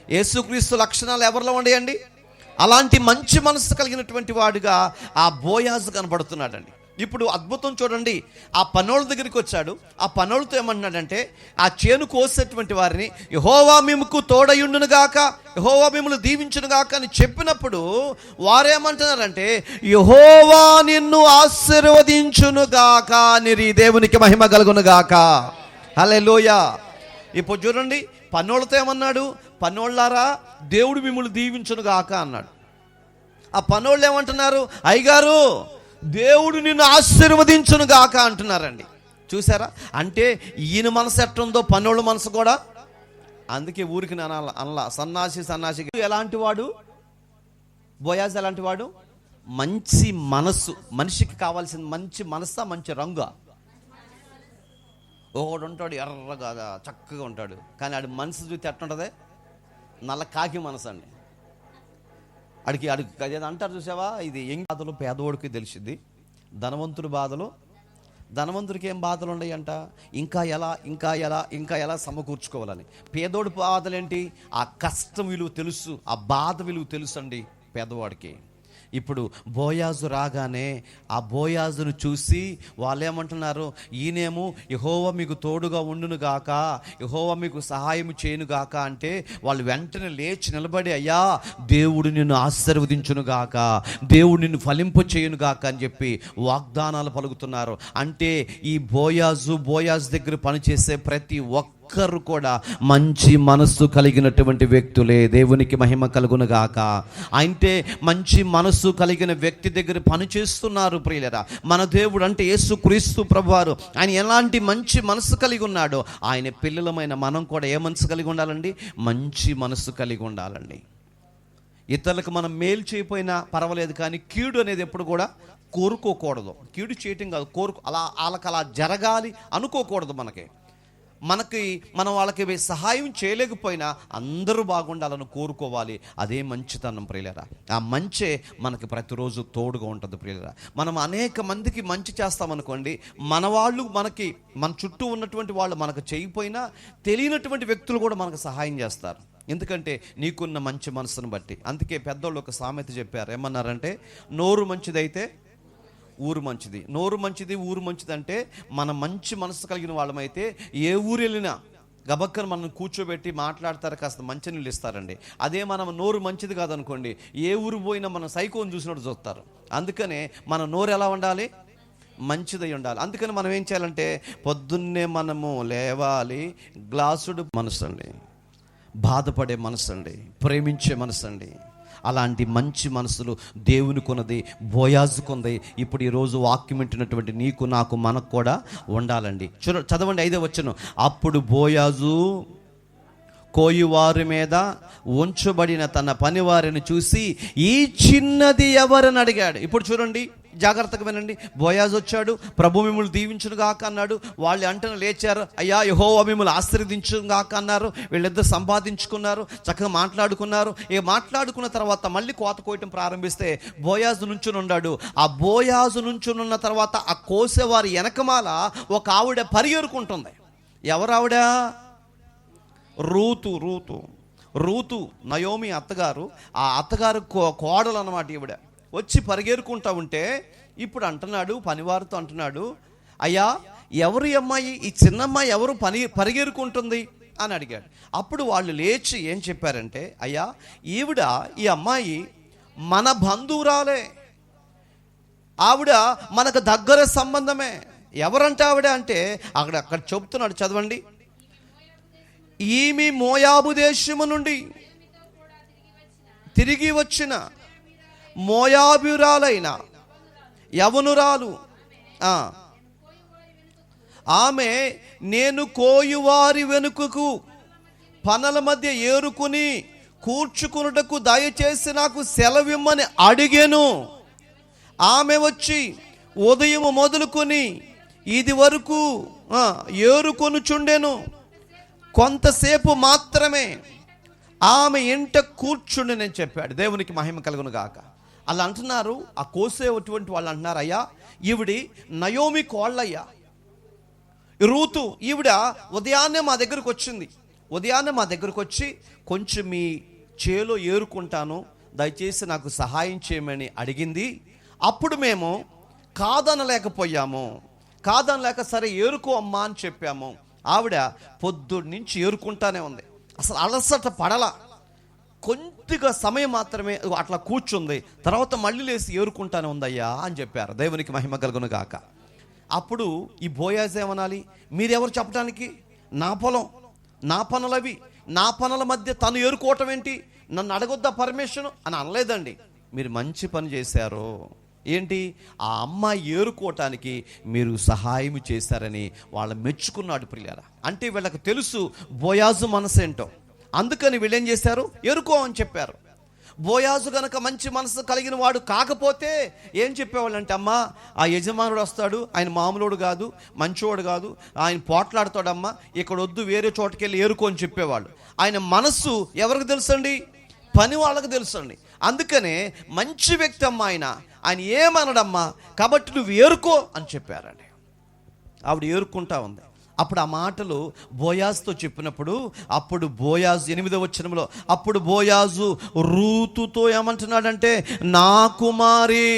యేసుక్రీస్తు లక్షణాలు ఎవరిలో ఉన్నాయండి? అలాంటి మంచి మనసు కలిగినటువంటి వాడుగా ఆ బోయాజు కనబడుతున్నాడండి. ఇప్పుడు అద్భుతం చూడండి. ఆ పనోళ్ళ దగ్గరికి వచ్చాడు. ఆ పనోళ్ళతో ఏమంటున్నాడంటే, ఆ చేను కోసేటువంటి వారిని యెహోవా మిమ్ముకు తోడయుండును గాక, యెహోవా మిమ్మల్ని దీవించును గాక అని చెప్పినప్పుడు వారేమంటున్నారంటే, యెహోవా నిన్ను ఆశీర్వదించును గాక అని. దేవునికి మహిమ కలుగును గాక. హల్లెలూయా. ఇప్పుడు చూడండి, పనోళ్ళతో ఏమన్నాడు? పనోళ్ళారా, దేవుడు మిమ్మల్ని దీవించును గాక అన్నాడు. ఆ పనోళ్ళు ఏమంటున్నారు? అయ్యగారు, దేవుడు నిన్ను ఆశీర్వదించును గాక అంటున్నారండి. చూసారా? అంటే ఈయన మనసు ఎట్టుందో పనోళ్ళ మనసు కూడా. అందుకే ఊరికి అనలా సన్నాసి ఎలాంటి వాడు? బోయాజు ఎలాంటి వాడు? మంచి మనస్సు. మనిషికి కావాల్సిన మంచి మనస్సా, మంచి రంగు? ఒకడు ఉంటాడు ఎర్రగా చక్కగా ఉంటాడు, కానీ ఆడి మనసు చూస్తే ఎట్టుంటుంది? నల్ల కాకి మనసు అండి. అడిగి అదేదో అంటారు చూసావా, ఇది ఏం బాధలు పేదవాడికి తెలిసింది, ధనవంతుడికి ఏం బాధలు ఉన్నాయంట? ఇంకా ఎలా సమకూర్చుకోవాలని. పేదోడి బాధలేంటి? ఆ కష్టం విలువ తెలుసు, ఆ బాధ విలువ తెలుసు అండి పేదవాడికి. ఇప్పుడు బోయాజు రాగానే ఆ బోయాజును చూసి వాళ్ళు ఏమంటున్నారు? ఈయనేమో యెహోవా మీకు తోడుగా ఉండును గాక, యెహోవా మీకు సహాయం చేయను గాక అంటే వాళ్ళు వెంటనే లేచి నిలబడి, అయ్యా దేవుడు నిన్ను ఆశీర్వదించును గాక, దేవుడు నిన్ను ఫలింపు చేయును గాక అని చెప్పి వాగ్దానాలు పలుకుతున్నారు. అంటే ఈ బోయాజు దగ్గర పనిచేసే ప్రతి ఒక్కరు కూడా మంచి మనస్సు కలిగినటువంటి వ్యక్తులే. దేవునికి మహిమ కలుగును గాక. అంటే మంచి మనస్సు కలిగిన వ్యక్తి దగ్గర పనిచేస్తున్నారు ప్రియులరా. మన దేవుడు అంటే యేసుక్రీస్తు ప్రభువారు, ఆయన ఎలాంటి మంచి మనస్సు కలిగి ఉన్నాడో ఆయన పిల్లలమైన మనం కూడా ఏ మనసు కలిగి ఉండాలండి? మంచి మనస్సు కలిగి ఉండాలండి. ఇతరులకు మనం మేలు చేయకపోయినా పర్వాలేదు, కానీ కీడు అనేది ఎప్పుడు కూడా కోరుకోకూడదు. కీడు చేయటం కాదు, వాళ్ళకి అలా జరగాలి అనుకోకూడదు. మనం వాళ్ళకి సహాయం చేయలేకపోయినా అందరూ బాగుండాలని కోరుకోవాలి. అదే మంచితనం ప్రియులరా. ఆ మంచే మనకి ప్రతిరోజు తోడుగా ఉంటుంది ప్రియులరా. మనం అనేక మందికి మంచి చేస్తామనుకోండి, మన చుట్టూ ఉన్నటువంటి వాళ్ళు మనకు చేయకపోయినా తెలియనటువంటి వ్యక్తులు కూడా మనకు సహాయం చేస్తారు. ఎందుకంటే నీకున్న మంచి మనసును బట్టి. అందుకే పెద్దోళ్ళు ఒక సామెత చెప్పారు. ఏమన్నారంటే, నోరు మంచిదైతే ఊరు మంచిది. నోరు మంచిది, ఊరు మంచిది అంటే మన మంచి మనసు కలిగిన వాళ్ళమైతే ఏ ఊరు వెళ్ళినా గబక్కను మనం కూర్చోబెట్టి మాట్లాడతారు, కాస్త మంచినీళ్ళు ఇస్తారండి. అదే మనం నోరు మంచిది కాదనుకోండి, ఏ ఊరు పోయినా మనం సైకోని చూసినట్టు చూస్తారు. అందుకనే మన నోరు ఎలా ఉండాలి? మంచిదై ఉండాలి. అందుకని మనం ఏం చేయాలంటే, పొద్దున్నే మనము లేవాలి, గ్లాసుడు మనసు అండి, బాధపడే మనసు అండి, ప్రేమించే మనసు అండి. అలాంటి మంచి మనసులు దేవుని కొన్నది, బోయాజు కొంది. ఇప్పుడు ఈరోజు వాక్యం వింటున్నటువంటి నీకు, నాకు, మనకు కూడా ఉండాలండి. చదవండి 5వ వచనం. అప్పుడు బోయాజు కోయువారి మీద ఉంచబడిన తన పనివారిని చూసి, ఈ చిన్నది ఎవరని అడిగాడు. ఇప్పుడు చూడండి, జాగ్రత్తగా వినండి. బోయాజు వచ్చాడు, ప్రభు మిమ్మల్ని దీవించును గాక అన్నాడు. వాళ్ళు అంటనే లేచారు, అయ్యా యెహోవా మిమ్మల్ని ఆశీర్వదించును గాక అన్నారు. వీళ్ళిద్దరు సంపాదించుకున్నారు, చక్కగా మాట్లాడుకున్నారు. మాట్లాడుకున్న తర్వాత మళ్ళీ కోత కోయటం ప్రారంభిస్తే బోయాజు నుంచుని ఉన్నాడు. ఆ బోయాజు నుంచునున్న తర్వాత ఆ కోసేవారి వెనకమాల ఒక ఆవిడ పరిగెరుకుంటుంది. ఎవరావిడ? రూతు నయోమి అత్తగారు. ఆ అత్తగారు కోడలు అన్నమాట ఈవిడ. వచ్చి పరిగెరుకుంటా ఉంటే ఇప్పుడు అంటున్నాడు, పనివారితో అంటున్నాడు, అయ్యా ఎవరు అమ్మాయి, ఈ చిన్నమ్మాయి ఎవరు పరిగెరుకుంటుంది అని అడిగాడు. అప్పుడు వాళ్ళు లేచి ఏం చెప్పారంటే, అయ్యా ఈ అమ్మాయి మన బంధువురాలే, ఆవిడ మనకు దగ్గర సంబంధమే. ఎవరంటే ఆవిడ అంటే అక్కడ చెప్తున్నాడు, చదవండి. ఈమె మోయాబు దేశము నుండి తిరిగి వచ్చిన మోయాబురాలైన యవనురాలు. ఆమె, నేను కోయువారి వెనుకకు పనల మధ్య ఏరుకుని కూర్చుకున్నటకు దయచేసి నాకు సెలవిమ్మని అడిగాను. ఆమె వచ్చి ఉదయం మొదలుకొని ఇది వరకు ఏరుకొనుచుండెను. కొంతసేపు మాత్రమే ఆమె ఇంట కూర్చుండి నేను చెప్పాడు. దేవునికి మహిమ కలుగును గాక. అలా అంటున్నారు, ఆ కోసేటువంటి వాళ్ళు అంటున్నారు, అయ్యా ఈవిడి నయోమి కోళ్ళయ్యా, రూతు ఈవిడ ఉదయాన్నే మా దగ్గరకు వచ్చింది. ఉదయాన్నే మా దగ్గరకు వచ్చి కొంచెం మీ చేలో ఏరుకుంటాను, దయచేసి నాకు సహాయం చేయమని అడిగింది. అప్పుడు మేము కాదనలేకపోయాము. కాదనలేక సరే ఏరుకో అమ్మా అని చెప్పాము. ఆవిడ పొద్దున్న నుంచి ఏరుకుంటానే ఉంది, అసలు అలసట పడల. కొద్దిగా సమయం మాత్రమే అట్లా కూర్చుంది, తర్వాత మళ్ళీ లేసి ఏరుకుంటానే ఉందయ్యా అని చెప్పారు. దేవునికి మహిమ కలుగును గాక. అప్పుడు ఈ బోయాజ్ ఏమనాలి, మీరెవరు చెప్పడానికి? నా పొలం, నా పనులవి, నా పనుల మధ్య తను ఏరుకోవటం ఏంటి, నన్ను అడగొద్దా పర్మిషన్ అని అనలేదండి. మీరు మంచి పని చేశారు. ఏంటి, ఆ అమ్మాయి ఏరుకోవటానికి మీరు సహాయం చేశారని వాళ్ళు మెచ్చుకున్నాడు ప్రియులారా. అంటే వీళ్ళకి తెలుసు బోయాజు మనసు ఏంటో, అందుకని వీళ్ళు ఏం చేశారు, ఏరుకో అని చెప్పారు. బోయాజు గనక మంచి మనసు కలిగిన వాడు కాకపోతే ఏం చెప్పేవాళ్ళు అంటే, అమ్మా ఆ యజమానుడు వస్తాడు, ఆయన మామూలుడు కాదు, మంచివాడు కాదు, ఆయన పోట్లాడతాడమ్మా, ఇక్కడ వద్దు, వేరే చోటుకి వెళ్ళి ఏరుకో అని చెప్పేవాళ్ళు. ఆయన మనస్సు ఎవరికి తెలుసండి, పని వాళ్ళకి తెలుసండి. అందుకనే మంచి వ్యక్తి అమ్మ ఆయన ఏమనడమ్మా, కాబట్టి నువ్వు ఏరుకో అని చెప్పారండి. ఆవిడ ఏరుకుంటా ఉంది. అప్పుడు ఆ మాటలు బోయాజుతో చెప్పినప్పుడు, అప్పుడు బోయాజు 8వ వచనంలో, అప్పుడు బోయాజు రూతుతో ఏమంటున్నాడంటే, నా కుమారి.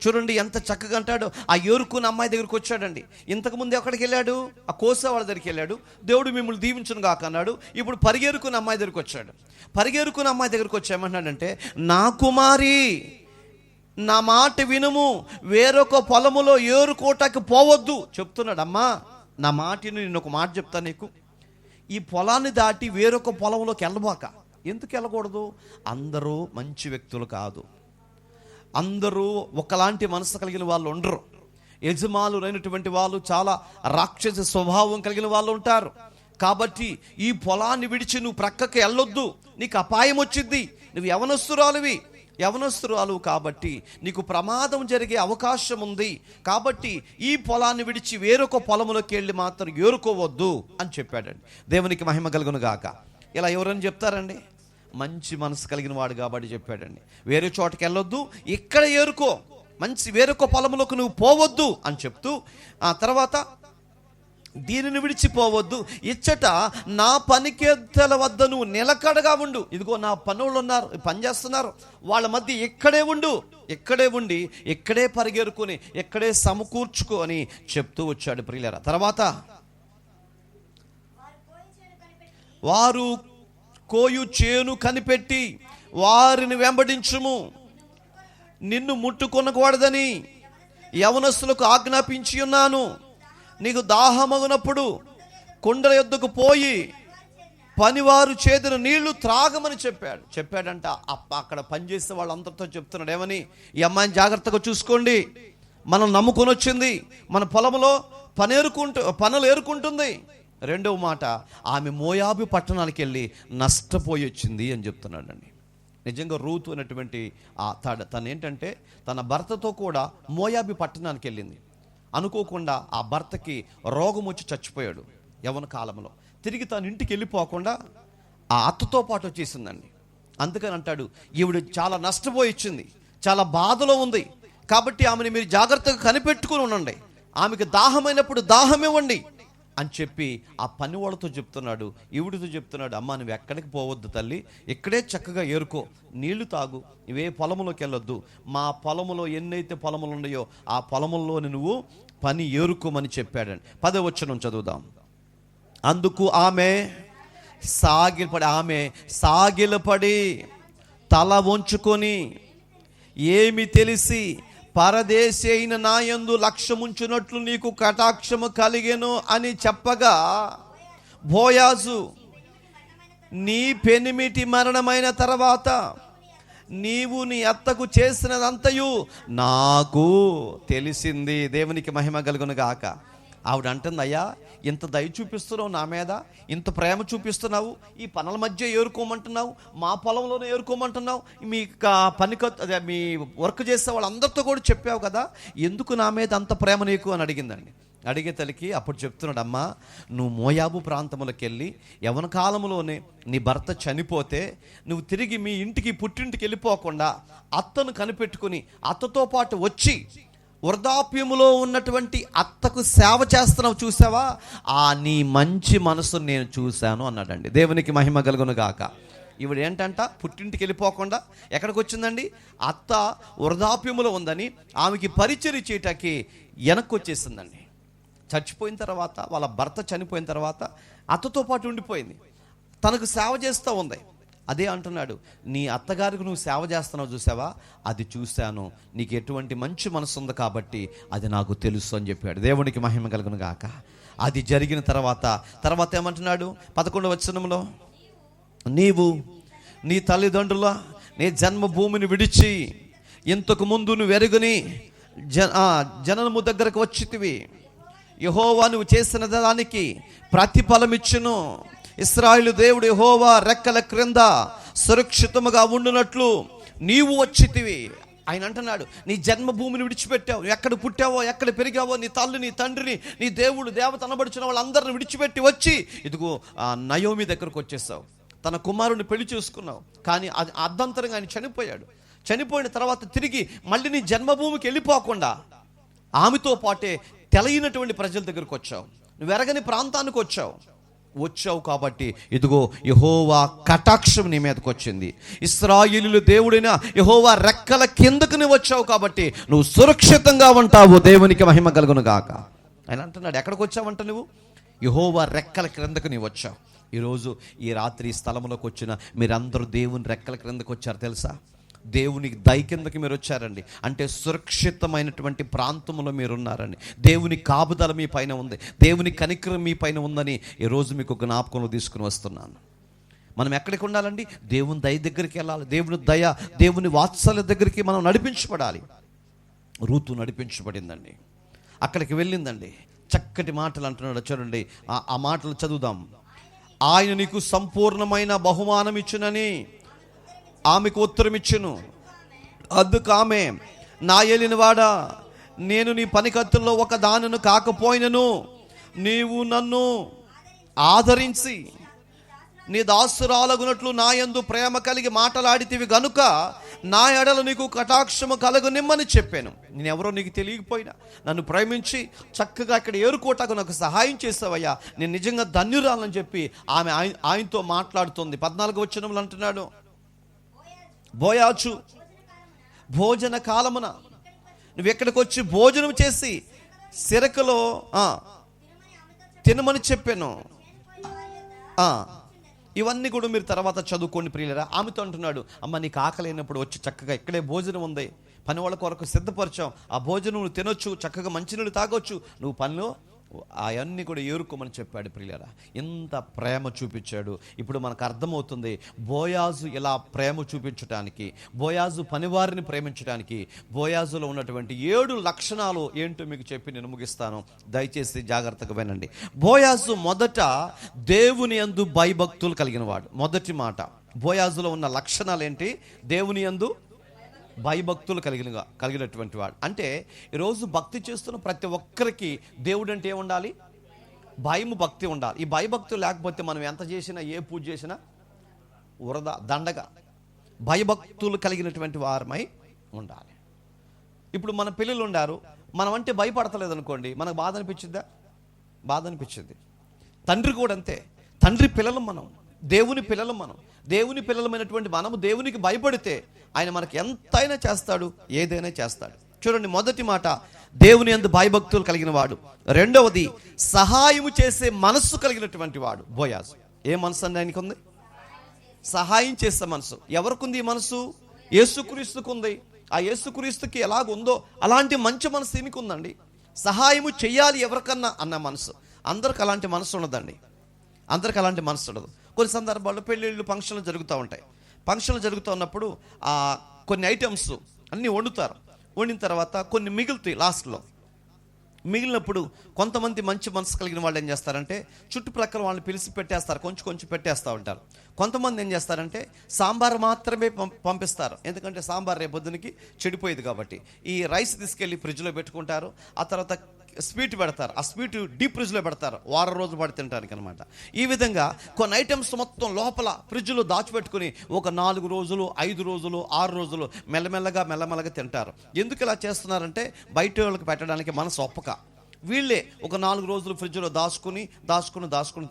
చూడండి ఎంత చక్కగా అంటాడు. ఆ ఏరుకున్న అమ్మాయి దగ్గరికి వచ్చాడండి. ఇంతకుముందు ఎక్కడికి వెళ్ళాడు, ఆ కోసే వాళ్ళ దగ్గరికి వెళ్ళాడు, దేవుడు మిమ్మల్ని దీవించును గాక అన్నాడు. ఇప్పుడు పరిగెరుకున్న అమ్మాయి దగ్గరికి వచ్చాడు. పరిగెరుకున్న అమ్మాయి దగ్గరికి వచ్చి ఏమంటున్నాడంటే, నా కుమారి నా మాట వినుము, వేరొక పొలములో ఏరుకోటకి పోవద్దు చెప్తున్నాడు. అమ్మా నా మాటను, నేను ఒక మాట చెప్తాను నీకు, ఈ పొలాన్ని దాటి వేరొక పొలంలోకి వెళ్ళబాక. ఎందుకు వెళ్ళకూడదు, అందరూ మంచి వ్యక్తులు కాదు, అందరూ ఒకలాంటి మనసు కలిగిన వాళ్ళు ఉండరు. యజమానులైనటువంటి వాళ్ళు చాలా రాక్షస స్వభావం కలిగిన వాళ్ళు ఉంటారు. కాబట్టి ఈ పొలాన్ని విడిచి నువ్వు ప్రక్కకి వెళ్ళొద్దు, నీకు అపాయం వచ్చింది, నువ్వు యవనస్తురాలు కాబట్టి నీకు ప్రమాదం జరిగే అవకాశం ఉంది. కాబట్టి ఈ పొలాన్ని విడిచి వేరొక పొలంలోకి వెళ్ళి మాత్రం ఏరుకోవద్దు అని చెప్పాడండి. దేవునికి మహిమ కలుగును గాక. ఇలా ఎవరైనా చెప్తారండి, మంచి మనసు కలిగిన వాడు కాబట్టి చెప్పాడండి. వేరే చోటకి వెళ్ళొద్దు, ఇక్కడ ఏరుకో, మంచి వేరొక పొలంలోకి నువ్వు పోవద్దు అని చెప్తూ, ఆ తర్వాత దీనిని విడిచిపోవద్దు, ఇచ్చట నా పనికేత్తల వద్ద నువ్వు నిలకడగా ఉండు. ఇదిగో నా పనులు ఉన్నారు, పనిచేస్తున్నారు, వాళ్ళ మధ్య ఇక్కడే ఉండి ఇక్కడే పరిగెరుకుని ఇక్కడే సమకూర్చుకో అని చెప్తూ వచ్చాడు ప్రియులారా. తర్వాత వారు కోయు చేను కనిపెట్టి వారిని వెంబడించుము, నిన్ను ముట్టుకొనకూడదని యవనస్తులకు ఆజ్ఞాపించి ఉన్నాను. నీకు దాహమగునప్పుడు కుండల యొద్దకు పోయి పనివారు చేతిన నీళ్లు త్రాగమని చెప్పాడంట. అక్కడ పనిచేసే వాళ్ళందరితో చెప్తున్నాడు ఏమని, ఈ అమ్మాయిని జాగ్రత్తగా చూసుకోండి, మనం నమ్ముకొని వచ్చింది, మన పొలంలో పనులు ఏరుకుంటుంది. రెండవ మాట, ఆమె మోయాబు పట్టణానికి వెళ్ళి నష్టపోయి వచ్చింది అని చెప్తున్నాడండి. నిజంగా రూతు అనేటువంటి తను ఏంటంటే తన భర్తతో కూడా మోయాబు పట్టణానికి వెళ్ళింది. అనుకోకుండా ఆ భర్తకి రోగం వచ్చి చచ్చిపోయాడు యవ్వన కాలంలో. తిరిగి తన ఇంటికి వెళ్ళిపోకుండా ఆ అత్తతో పాటు వచ్చేసిందండి. అందుకని అంటాడు, ఈవిడ చాలా నష్టపోయి ఇచ్చింది, చాలా బాధలో ఉంది, కాబట్టి ఆమెను మీరు జాగ్రత్తగా కనిపెట్టుకుని ఉండండి, ఆమెకు దాహమైనప్పుడు దాహం ఇవ్వండి అని చెప్పి ఆ పని వాళ్ళతో చెప్తున్నాడు. ఈవిడితో చెప్తున్నాడు, అమ్మ నువ్వు ఎక్కడికి పోవద్దు తల్లి, ఇక్కడే చక్కగా ఏరుకో, నీళ్లు తాగు, ఇవే పొలంలోకి వెళ్ళొద్దు, మా పొలములో ఎన్నైతే పొలములు ఉన్నాయో ఆ పొలముల్లోని నువ్వు పని ఏరుకోమని చెప్పాడండి. 10వ వచనం చదువుదాం. అందుకు ఆమె సాగిలపడి తల వంచుకొని ఏమి తెలిసి పరదేశి అయిన నాయందు లక్ష్యముంచునట్లు నీకు కటాక్షము కలిగెను అని చెప్పగా, బోయాజు నీ పెనిమిటి మరణమైన తర్వాత నీవు నీ అత్తకు చేసినదంతయు నాకు తెలిసింది. దేవునికి మహిమ కలుగును గాక. ఆవిడ అంటుంది, అయ్యా ఇంత దయ చూపిస్తున్నావు నా మీద, ఇంత ప్రేమ చూపిస్తున్నావు, ఈ పనుల మధ్య ఏరుకోమంటున్నావు, మా పొలంలోనే ఏరుకోమంటున్నావు, మీ అదే మీ వర్క్ చేసే వాళ్ళందరితో కూడా చెప్పావు కదా, ఎందుకు నా మీద అంత ప్రేమ నీకు అని అడిగిందండి. అడిగే తల్లికి అప్పుడు చెప్తున్నాడు, అమ్మా నువ్వు మోయాబు ప్రాంతంలోకి వెళ్ళి యవ్వన కాలంలోనే నీ భర్త చనిపోతే నువ్వు తిరిగి మీ ఇంటికి పుట్టింటికి వెళ్ళిపోకుండా అత్తను కనిపెట్టుకుని అత్తతో పాటు వచ్చి వృద్ధాప్యములో ఉన్నటువంటి అత్తకు సేవ చేస్తున్నావు చూసావా, ఆ నీ మంచి మనసును నేను చూశాను అన్నాడండి. దేవునికి మహిమ కలుగును గాక. ఈవిడ ఏంటంట, పుట్టింటికి వెళ్ళిపోకుండా ఎక్కడికి వచ్చిందండి, అత్త వృద్ధాప్యములో ఉందని ఆమెకి పరిచర్య చేయటానికి వెనక్కి వచ్చేసిందండి. చచ్చిపోయిన తర్వాత, వాళ్ళ భర్త చనిపోయిన తర్వాత అత్తతో పాటు ఉండిపోయింది, తనకు సేవ చేస్తూ ఉంది. అదే అంటున్నాడు, నీ అత్తగారికి నువ్వు సేవ చేస్తున్నావు చూసావా, అది చూశాను, నీకు ఎటువంటి మంచి మనసు ఉంది కాబట్టి అది నాకు తెలుసు అని చెప్పాడు. దేవునికి మహిమ కలుగును గాక. అది జరిగిన తర్వాత ఏమంటున్నాడు 11వ వచనంలో, నీవు నీ తల్లిదండ్రుల నీ జన్మభూమిని విడిచి ఇంతకు ముందు నువ్వు ఎరుగని జననము దగ్గరకు వచ్చితివి, యెహోవా నువ్వు చేసిన దానికి ప్రతిఫలమిచ్చును, ఇశ్రాయేలు దేవుడు యెహోవా రెక్కల క్రింద సురక్షితముగా ఉండునట్లు నీవు వచ్చితివి. ఆయన అంటున్నాడు, నీ జన్మభూమిని విడిచిపెట్టావు, ఎక్కడ పుట్టావో ఎక్కడ పెరిగావో, నీ తల్లి నీ తండ్రిని నీ దేవుడు దేవత అనబడుచున్న వాళ్ళందరిని విడిచిపెట్టి వచ్చి ఇదిగో నయోమి దగ్గరకు వచ్చేసావు, తన కుమారుని పెళ్లి చేసుకున్నావు. కానీ అది అర్ధంతరంగా ఆయన చనిపోయాడు. చనిపోయిన తర్వాత తిరిగి మళ్ళీ నీ జన్మభూమికి వెళ్ళిపోకుండా ఆమెతో పాటే తెలియనటువంటి ప్రజల దగ్గరకు వచ్చావు, నువ్వు ఎరగని ప్రాంతానికి వచ్చావు కాబట్టి ఇదిగో యెహోవా కటాక్షం నీ మీదకి వచ్చింది. ఇశ్రాయేలీయుల దేవుడైన యెహోవా రెక్కల కిందకు నువ్వు వచ్చావు కాబట్టి నువ్వు సురక్షితంగా ఉంటావు. దేవునికి మహిమ కలుగును గాక. ఆయన అంటున్నాడు, ఎక్కడికి వచ్చావంట నువ్వు, యెహోవా రెక్కల క్రిందకు నీవు వచ్చావు. ఈరోజు ఈ రాత్రి ఈ స్థలంలోకి వచ్చిన మీరందరూ దేవుని రెక్కల క్రిందకు వచ్చారు తెలుసా. దేవునికి దయ కిందకి మీరు వచ్చారండి, అంటే సురక్షితమైనటువంటి ప్రాంతంలో మీరు ఉన్నారండి. దేవుని కాపుదల మీ పైన ఉంది, దేవుని కనికరం మీ పైన ఉందని ఈరోజు మీకు జ్ఞాపకంలో తీసుకుని వస్తున్నాను. మనం ఎక్కడికి ఉండాలండి, దేవుని దయ దగ్గరికి వెళ్ళాలి. దేవుని దయ, దేవుని వాత్సల్య దగ్గరికి మనం నడిపించబడాలి. రూతు నడిపించబడిందండి, అక్కడికి వెళ్ళిందండి. చక్కటి మాటలు అంటున్నాడు చూడండి, ఆ మాటలు చదువుదాం. ఆయన నీకు సంపూర్ణమైన బహుమానం ఇచ్చునని ఆమెకు ఉత్తరం ఇచ్చును. అందుకు ఆమె, నా ఏలినవాడా, నేను నీ పనికత్తుల్లో ఒక దానిని కాకపోయినను నీవు నన్ను ఆదరించి నీ దాసురాలగునట్లు నా యందు ప్రేమ కలిగి మాటలాడితివి గనుక నా ఎడల నీకు కటాక్షము కలుగు నిమ్మని చెప్పాను. నేనెవరో నీకు తెలియకపోయినా నన్ను ప్రేమించి చక్కగా ఇక్కడ ఏరుకోటాకు నాకు సహాయం చేసావయ్యా, నేను నిజంగా ధన్యురాలని చెప్పి ఆమె ఆయనతో మాట్లాడుతుంది. 14వ వచనంలో అంటున్నాడు, బోయాజు భోజన కాలమున నువ్వు ఎక్కడికి వచ్చి భోజనం చేసి సిరకలో తినమని చెప్పాను. ఇవన్నీ కూడా మీరు తర్వాత చదువుకోండి ప్రియులరా. ఆమెతో అంటున్నాడు, అమ్మ నీకు ఆకలి అయినప్పుడు వచ్చి చక్కగా ఇక్కడే భోజనం ఉంది, పని వాళ్ళ కొరకు సిద్ధపరిచాం, ఆ భోజనం నువ్వు తినొచ్చు, చక్కగా మంచినీళ్ళు తాగొచ్చు, నువ్వు పనిలో అవన్నీ కూడా ఏరుకోమని చెప్పాడు ప్రియులరా. ఎంత ప్రేమ చూపించాడు. ఇప్పుడు మనకు అర్థమవుతుంది బోయాజు ఇలా ప్రేమ చూపించడానికి, బోయాజు పనివారిని ప్రేమించడానికి బోయాజులో ఉన్నటువంటి 7 లక్షణాలు ఏంటో మీకు చెప్పి నేను ముగిస్తాను, దయచేసి జాగ్రత్తగా వినండి. బోయాజు మొదట దేవుని యందు భయభక్తులు కలిగిన వాడు. మొదటి మాట, బోయాజులో ఉన్న లక్షణాలు ఏంటి, దేవుని యందు భయభక్తులు కలిగినటువంటి వాడు. అంటే ఈరోజు భక్తి చేస్తున్న ప్రతి ఒక్కరికి దేవుడు అంటే ఏముండాలి, భయము భక్తి ఉండాలి. ఈ భయభక్తులు లేకపోతే మనం ఎంత చేసినా, ఏ పూజ చేసినా వృధా, దండగా. భయభక్తులు కలిగినటువంటి వారమై ఉండాలి. ఇప్పుడు మన పిల్లలు ఉండారు, మనం అంటే భయపడతలేదు అనుకోండి, మనకు బాధ అనిపించిందా, బాధ అనిపించింది. తండ్రి కూడా అంతే, తండ్రి పిల్లలు మనం, దేవుని పిల్లలు మనం. దేవుని పిల్లలమైనటువంటి మనము దేవునికి భయపడితే ఆయన మనకి ఎంతైనా చేస్తాడు, ఏదైనా చేస్తాడు. చూడండి, మొదటి మాట దేవుని యందు భయభక్తులు కలిగిన వాడు. రెండవది సహాయము చేసే మనస్సు కలిగినటువంటి వాడు బోయాజు. ఏ మనసు అండి ఆయనకు ఉంది, సహాయం చేసే మనసు. ఎవరికి ఉంది ఈ మనసు, యేసుక్రీస్తుకు ఉంది. ఆ యేసుక్రీస్తుకి ఎలాగుందో అలాంటి మంచి మనసు ఈమెకు ఉందండి. సహాయము చెయ్యాలి ఎవరికన్నా అన్న మనసు. అందరికి అలాంటి మనసు ఉండదండి, అందరికి అలాంటి మనసు ఉండదు. కొన్ని సందర్భాల్లో పెళ్ళిళ్ళు, ఫంక్షన్లు జరుగుతూ ఉంటాయి. ఫంక్షన్లు జరుగుతూ ఉన్నప్పుడు కొన్ని ఐటమ్స్ అన్నీ వండుతారు. వండిన తర్వాత కొన్ని మిగులుతాయి లాస్ట్లో. మిగిలినప్పుడు కొంతమంది మంచి మనసు కలిగిన వాళ్ళు ఏం చేస్తారంటే చుట్టుప్రక్కల వాళ్ళని పిలిచి పెట్టేస్తారు, కొంచెం కొంచెం పెట్టేస్తూ ఉంటారు. కొంతమంది ఏం చేస్తారంటే సాంబార్ మాత్రమే పంపిస్తారు, ఎందుకంటే సాంబార్ రేపొద్దునికి చెడిపోయేది కాబట్టి. ఈ రైస్ తీసుకెళ్ళి ఫ్రిడ్జ్లో పెట్టుకుంటారు, ఆ తర్వాత స్వీట్ పెడతారు, ఆ స్వీట్ డీప్ ఫ్రిడ్జ్లో పెడతారు, వారం రోజులు పడి తినడానికి అనమాట. ఈ విధంగా కొన్ని ఐటమ్స్ మొత్తం లోపల ఫ్రిడ్జ్లో దాచిపెట్టుకుని ఒక 4 రోజులు 5 రోజులు 6 రోజులు మెల్లమెల్లగా తింటారు. ఎందుకు ఇలా చేస్తున్నారంటే బయట వాళ్ళకి పెట్టడానికి మనసు ఒప్పక. వీళ్ళే ఒక 4 రోజులు ఫ్రిడ్జ్లో దాచుకుని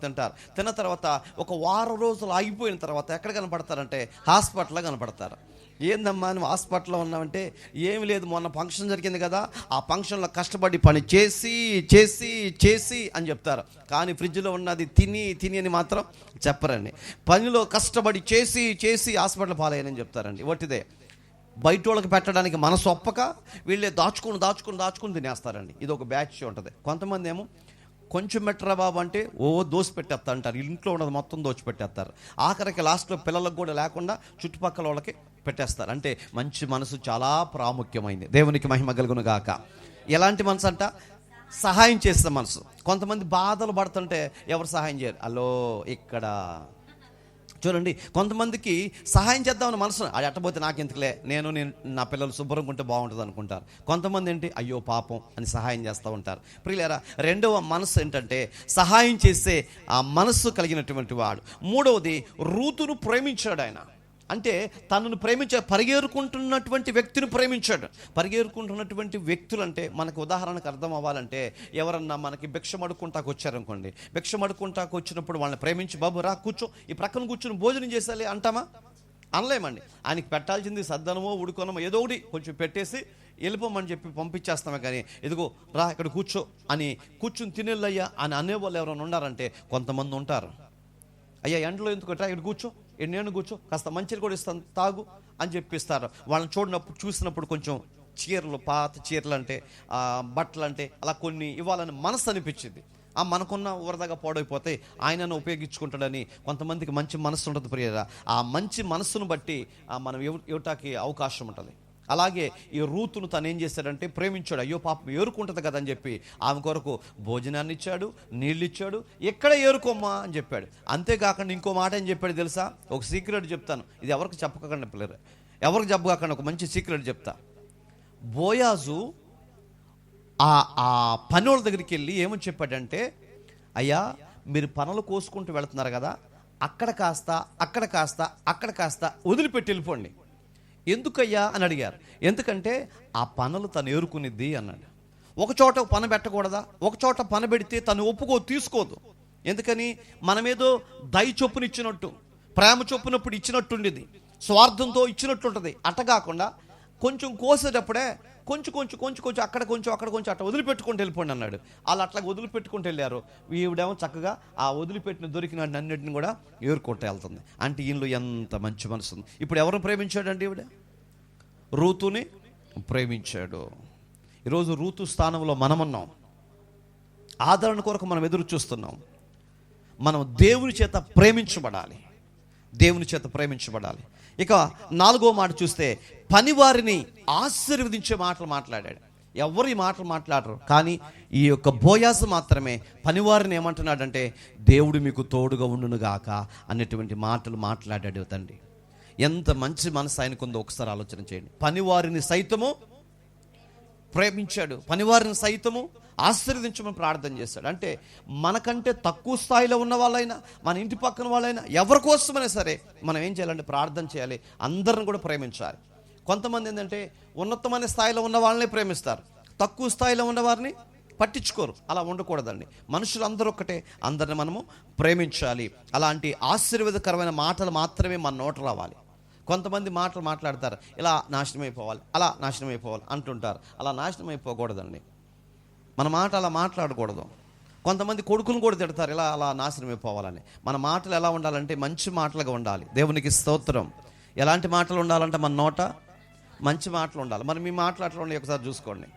తింటారు. తిన్న తర్వాత ఒక వారం రోజులు ఆగిపోయిన తర్వాత ఎక్కడ కనపడతారంటే హాస్పిటల్లో కనపడతారు. ఏందమ్మా నువ్వు హాస్పిటల్లో ఉన్నావంటే, ఏమి లేదు, మొన్న ఫంక్షన్ జరిగింది కదా, ఆ ఫంక్షన్లో కష్టపడి పని చేసి అని చెప్తారు. కానీ ఫ్రిడ్జ్లో ఉన్నది తిని అని మాత్రం చెప్పరండి. పనిలో కష్టపడి చేసి హాస్పిటల్ పాలయ్యానని చెప్తారండి. ఒట్టిదే. బయట వాళ్ళకి పెట్టడానికి మనసు ఒప్పక వీళ్ళే దాచుకుని తినేస్తారండి. ఇది ఒక బ్యాచ్ ఉంటుంది. కొంతమంది ఏమో కొంచెం మెట్రా బాబు అంటే దోసి పెట్టేస్తా అంటారు, ఇంట్లో ఉన్నది మొత్తం దోచి పెట్టేస్తారు. ఆఖరికి లాస్ట్లో పిల్లలకు కూడా లేకుండా చుట్టుపక్కల వాళ్ళకి పెట్టేస్తారు. అంటే మంచి మనసు చాలా ప్రాముఖ్యమైంది. దేవునికి మహిమ కలుగును గాక. ఎలాంటి మనసు అంట? సహాయం చేసే మనసు. కొంతమంది బాధలు పడుతుంటే ఎవరు సహాయం చేయరు. అలో ఇక్కడ చూడండి, కొంతమందికి సహాయం చేద్దామని మనసు, అది అట్టపోతే నాకెందుకులే, నేను నా పిల్లలు శుభ్రంగా ఉంటే బాగుంటుంది అనుకుంటారు. కొంతమంది ఏంటి, అయ్యో పాపం అని సహాయం చేస్తూ ఉంటారు. ప్రియులారా, రెండవ మనసు ఏంటంటే సహాయం చేసే ఆ మనస్సు కలిగినటువంటి వాడు. మూడవది, రూతును ప్రేమించాడు ఆయన. అంటే తనను పరిగెరుకుంటున్నటువంటి వ్యక్తిని ప్రేమించాడు. పరిగెరుకుంటున్నటువంటి వ్యక్తులు అంటే మనకు ఉదాహరణకు అర్థం అవ్వాలంటే, ఎవరన్నా మనకి భిక్షం అడుక్కుంటాకు వచ్చారనుకోండి, భిక్షం అడుక్కుంటాకు వచ్చినప్పుడు వాళ్ళని ప్రేమించి, బాబు రా కూర్చో, ఈ ప్రక్కన కూర్చొని భోజనం చేసేయాలి అంటామా? అనలేమండి. ఆయనకి పెట్టాల్సింది సద్దనమో ఉడుకోనమో ఏదో ఒకటి కొంచెం పెట్టేసి వెళ్ళిపోమని చెప్పి పంపించేస్తామే. కానీ ఇదిగో రా ఇక్కడ కూర్చో అని కూర్చుని తినేళ్ళయ్యా అని అనేవాళ్ళు ఎవరైనా ఉన్నారంటే కొంతమంది ఉంటారు. అయ్యా ఎండలో ఎందుకు రా ఇక్కడ కూర్చో, నేను కూర్చో, కాస్త మంచిని కూడా ఇస్తాను తాగు అని చెప్పిస్తారు. వాళ్ళని చూసినప్పుడు కొంచెం చీరలు, పాత చీరలు అంటే బట్టలు అంటే అలా కొన్ని ఇవ్వాలని మనసు అనిపించింది. మనకున్న వరదగా పాడైపోతే ఆయనను ఉపయోగించుకుంటాడని కొంతమందికి మంచి మనసు ఉంటుంది. ప్రియరా, ఆ మంచి మనస్సును బట్టి మనం ఇవ్వటానికి అవకాశం ఉంటుంది. అలాగే ఈ రూతును తను ఏం చేశాడంటే ప్రేమించాడు. అయ్యో పాపం ఏరుకుంటుంది కదా అని చెప్పి ఆమె కొరకు భోజనాన్ని ఇచ్చాడు, నీళ్ళు ఇచ్చాడు. ఎక్కడ ఏరుకోమ్మా అని చెప్పాడు. అంతేకాకుండా ఇంకో మాట ఏం చెప్పాడు తెలుసా? ఒక సీక్రెట్ చెప్తాను, ఇది ఎవరికి చెప్పకండి పిల్లలు, ఎవరికి చెప్పకాకుండా ఒక మంచి సీక్రెట్ చెప్తా. బోయాజు ఆ పనుల దగ్గరికి వెళ్ళి ఏమని చెప్పాడంటే, అయ్యా మీరు పనులు కోసుకుంటూ వెళుతున్నారు కదా, అక్కడ కాస్త వదిలిపెట్టి వెళ్ళిపోండి. ఎందుకయ్యా అని అడిగారు. ఎందుకంటే ఆ పనులు తను ఏరుకునిద్ది అన్నాడు. ఒక చోట పని పెట్టకూడదా? ఒక చోట పని పెడితే తను తీసుకోదు. ఎందుకని? మనమేదో దయ చొప్పున ఇచ్చినట్టు, ప్రేమ చొప్పునప్పుడు ఇచ్చినట్టుండేది, స్వార్థంతో ఇచ్చినట్టుంటుంది. అట్ట కాకుండా కొంచెం కోసేటప్పుడే కొంచెం అక్కడ కొంచెం అట్లా వదిలిపెట్టుకుంటూ వెళ్ళిపోండి అన్నాడు. వాళ్ళు అట్లా వదిలిపెట్టుకుంటూ వెళ్ళారు. ఈవిడేమో చక్కగా ఆ దొరికిన అన్నింటిని కూడా ఏరుకుంటూ వెళ్తుంది. అంటే ఈయనలో ఎంత మంచి మనసు ఉంది. ఇప్పుడు ఎవరు ప్రేమించాడండి? ఈవిడ రూతుని ప్రేమించాడు. ఈరోజు రూతు స్థానంలో మనమున్నాం. ఆదరణ కొరకు మనం ఎదురు చూస్తున్నాం. మనం దేవుని చేత ప్రేమించబడాలి. ఇక 4వ మాట చూస్తే, పనివారిని ఆశీర్వదించే మాటలు మాట్లాడాడు. ఎవరు ఈ మాటలు మాట్లాడరు, కానీ ఈ యొక్క బోయాజు మాత్రమే పనివారిని ఏమంటున్నాడంటే, దేవుడు మీకు తోడుగా ఉండునుగాక అనేటువంటి మాటలు మాట్లాడాడు. తండ్రి, ఎంత మంచి మనసు ఆయనకుందో ఒకసారి ఆలోచన చేయండి. పనివారిని సైతము ప్రేమించాడు, పనివారిని సైతము ఆశీర్వదించమని ప్రార్థన చేశాడు. అంటే మనకంటే తక్కువ స్థాయిలో ఉన్న వాళ్ళైనా, మన ఇంటి పక్కన వాళ్ళైనా, ఎవరి కోసమైనా సరే మనం ఏం చేయాలంటే ప్రార్థన చేయాలి. అందరిని కూడా ప్రేమించాలి. కొంతమంది ఏంటంటే ఉన్నతమైన స్థాయిలో ఉన్న వాళ్ళని ప్రేమిస్తారు, తక్కువ స్థాయిలో ఉన్న వారిని పట్టించుకోరు. అలా ఉండకూడదండి. మనుషులు అందరూ ఒక్కటే, అందరిని మనము ప్రేమించాలి. అలాంటి ఆశీర్వాదకరమైన మాటలు మాత్రమే మన నోట రావాలి. కొంతమంది మాటలు మాట్లాడతారు, ఇలా నాశనం అయిపోవాలి, అలా నాశనం అయిపోవాలి అంటుంటారు. అలా నాశనం అయిపోకూడదండి. మన మాట అలా మాట్లాడకూడదు. కొంతమంది కొడుకును కూడా తిడతారు, ఇలా అలా నాశనం అయిపోవాలని. మన మాటలు ఎలా ఉండాలంటే మంచి మాటలుగా ఉండాలి. దేవునికి స్తోత్రం. ఎలాంటి మాటలు ఉండాలంటే మన నోట మంచి మాటలు ఉండాలి. మరి మీ మాటలు అట్లా ఉండి ఒకసారి చూసుకోండి.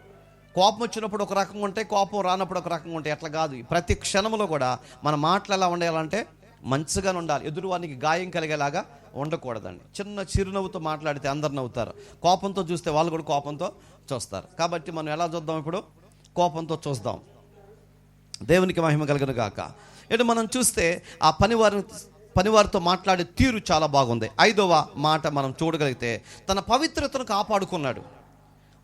కోపం వచ్చినప్పుడు ఒక రకంగా ఉంటాయి, కోపం రానప్పుడు ఒక రకంగా ఉంటాయి. అట్లా కాదు. ప్రతి క్షణంలో కూడా మన మాటలు ఎలా ఉండాలంటే మంచిగానే ఉండాలి. ఎదురువానికి గాయం కలిగేలాగా ఉండకూడదండి. చిన్న చిరునవ్వుతో మాట్లాడితే అందరు నవ్వుతారు, కోపంతో చూస్తే వాళ్ళు కూడా కోపంతో చూస్తారు. కాబట్టి మనం ఎలా చూద్దాం? ఇప్పుడు కోపంతో చూద్దాం. దేవునికి మహిమ కలుగును గాక. ఇటు మనం చూస్తే ఆ పనివారితో మాట్లాడే తీరు చాలా బాగుంది. 5వ మాట మనం చూడగలిగితే, తన పవిత్రతను కాపాడుకున్నాడు.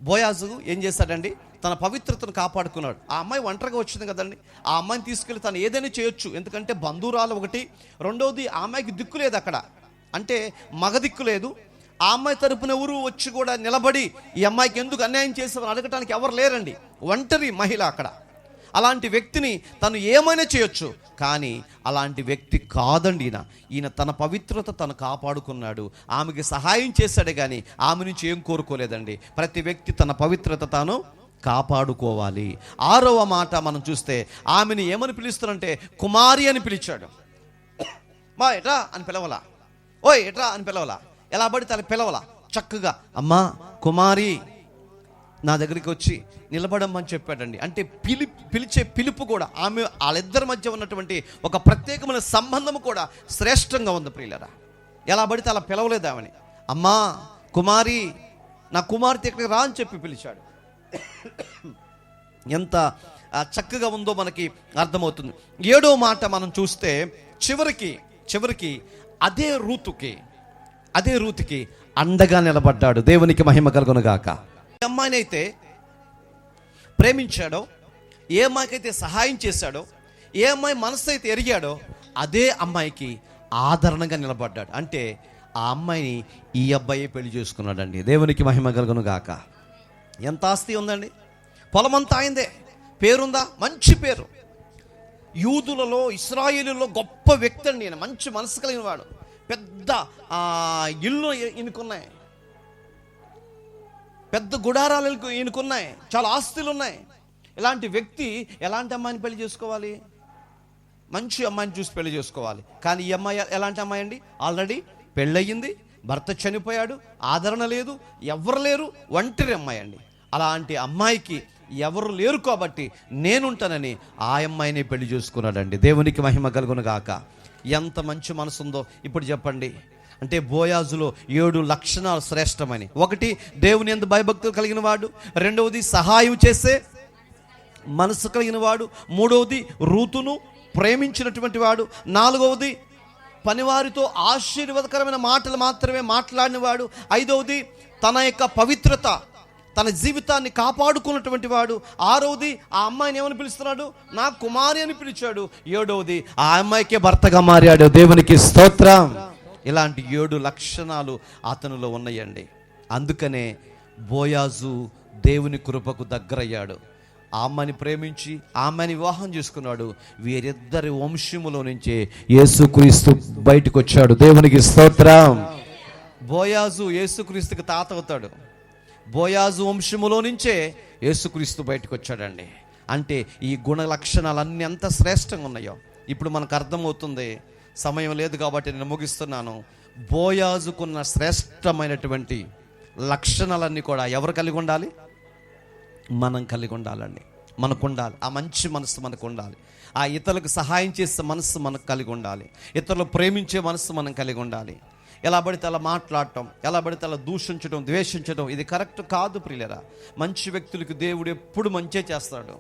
బోయాజు ఏం చేశాడండి? తన పవిత్రతను కాపాడుకున్నాడు. ఆ అమ్మాయి ఒంటరిగా వచ్చింది కదండి, ఆ అమ్మాయిని తీసుకెళ్ళి తను ఏదైనా చేయొచ్చు. ఎందుకంటే బంధువురాలు ఒకటి, రెండవది ఆ అమ్మాయికి దిక్కు లేదు అక్కడ, అంటే మగ దిక్కు లేదు. ఆ అమ్మాయి తరపున ఎవరు వచ్చి కూడా నిలబడి ఈ అమ్మాయికి ఎందుకు అన్యాయం చేసామని అడగటానికి ఎవరు లేరండి. ఒంటరి మహిళ అక్కడ. అలాంటి వ్యక్తిని తను ఏమైనా చేయొచ్చు, కానీ అలాంటి వ్యక్తి కాదండి ఈయన తన పవిత్రత తను కాపాడుకున్నాడు. ఆమెకి సహాయం చేశాడే కానీ ఆమె నుంచి ఏం కోరుకోలేదండి. ప్రతి వ్యక్తి తన పవిత్రత తాను కాపాడుకోవాలి. 6వ మాట మనం చూస్తే, ఆమెను ఏమని పిలుస్తారంటే కుమారి అని పిలిచాడు. మా ఎట్రా అని పిలవలా, ఓయ్ ఎట్రా అని పిలవలా, ఎలా పడితే అలా పిలవలా. చక్కగా అమ్మా కుమారి నా దగ్గరికి వచ్చి నిలబడమని చెప్పాడండి. అంటే పిలిచే పిలుపు కూడా, ఆమె వాళ్ళిద్దరి మధ్య ఉన్నటువంటి ఒక ప్రత్యేకమైన సంబంధం కూడా శ్రేష్టంగా ఉంది ప్రియులరా. ఎలా పడితే అలా పిలవలేదు ఆమెని. అమ్మా కుమారి, నా కుమార్తె ఇక్కడికి రా అని చెప్పి పిలిచాడు. ఎంత చక్కగా ఉందో మనకి అర్థమవుతుంది. 7వ మాట మనం చూస్తే, చివరికి అదే రూతుకి అండగా నిలబడ్డాడు. దేవునికి మహిమ కలుగును గాక. ఏ అమ్మాయిని అయితే ప్రేమించాడో, ఏ అమ్మాయికైతే సహాయం చేశాడో, ఏ అమ్మాయి మనసు అయితే ఎరిగాడో, అదే అమ్మాయికి ఆదరణగా నిలబడ్డాడు. అంటే ఆ అమ్మాయిని ఈ అబ్బాయి పెళ్లి చేసుకున్నాడండి. దేవునికి మహిమ కలుగును గాక. ఎంత ఆస్తి ఉందండి, పొలమంతా అయిందే, పేరుందా, మంచి పేరు. యూదులలో, ఇశ్రాయేలులో గొప్ప వ్యక్తి అండి ఈయన. మంచి మనసు కలిగిన వాడు. పెద్ద ఇల్లు ఈయనకున్నాయి, పెద్ద గుడారాలు ఈయనకున్నాయి, చాలా ఆస్తులు ఉన్నాయి. ఇలాంటి వ్యక్తి ఎలాంటి అమ్మాయిని పెళ్లి చేసుకోవాలి? మంచి అమ్మాయిని చూసి పెళ్లి చేసుకోవాలి. కానీ ఈ అమ్మాయి ఎలాంటి అమ్మాయి అండి? ఆల్రెడీ పెళ్ళయింది, భర్త చనిపోయాడు, ఆదరణ లేదు, ఎవరు లేరు, ఒంటరి అమ్మాయి అండి. అలాంటి అమ్మాయికి ఎవరు లేరు కాబట్టి నేనుంటానని ఆ అమ్మాయిని పెళ్లి చేసుకున్నాడండి. దేవునికి మహిమ కలుగును గాక. ఎంత మంచి మనసు ఉందో ఇప్పుడు చెప్పండి. అంటే బోయాజులో 7 లక్షణాలు శ్రేష్టమని. 1, దేవుని యందు భయభక్తులు కలిగిన వాడు. 2వది, సహాయం చేసే మనసు కలిగిన వాడు. 3వది, రూతును ప్రేమించినటువంటి వాడు. 4వది, పనివారితో ఆశీర్వాదకరమైన మాటలు మాత్రమే మాట్లాడిన వాడు. 5వది, తన యొక్క పవిత్రత, తన జీవితాన్ని కాపాడుకున్నటువంటి వాడు. 6వది, ఆ అమ్మాయిని ఏమని పిలుస్తున్నాడు? నా కుమారి అని పిలిచాడు. 7వది, ఆ అమ్మాయికే భర్తగా మారాడు. దేవునికి స్తోత్రం. ఇలాంటి 7 లక్షణాలు అతనిలో ఉన్నాయండి. అందుకనే బోయాజు దేవుని కృపకు దగ్గరయ్యాడు. ఆ అమ్మాయిని ప్రేమించి ఆ అమ్మాయిని వివాహం చేసుకున్నాడు. వీరిద్దరి వంశములో నుంచే యేసుక్రీస్తు బయటకు వచ్చాడు. దేవునికి స్తోత్రం. బోయాజు యేసుక్రీస్తుకి తాత అవుతాడు. బోయాజు వంశములో నుంచే యేసుక్రీస్తు బయటకు వచ్చాడండి. అంటే ఈ గుణ లక్షణాలన్నీ ఎంత శ్రేష్టంగా ఉన్నాయో ఇప్పుడు మనకు అర్థమవుతుంది. సమయం లేదు కాబట్టి నేను ముగిస్తున్నాను. బోయాజుకున్న శ్రేష్టమైనటువంటి లక్షణాలన్నీ కూడా ఎవరు కలిగి ఉండాలి? మనం కలిగి ఉండాలండి. మనకు ఉండాలి. ఆ మంచి మనసు మనకు ఉండాలి. ఆ ఇతరులకు సహాయం చేసే మనసు మనకు కలిగి ఉండాలి. ఇతరులు ప్రేమించే మనసు మనం కలిగి ఉండాలి. ఎలా పడితే అలా మాట్లాడటం, ఎలా పడితే అలా దూషించడం, ద్వేషించడం ఇది కరెక్ట్ కాదు ప్రియులరా. మంచి వ్యక్తులకు దేవుడు ఎప్పుడు మంచే చేస్తాడు.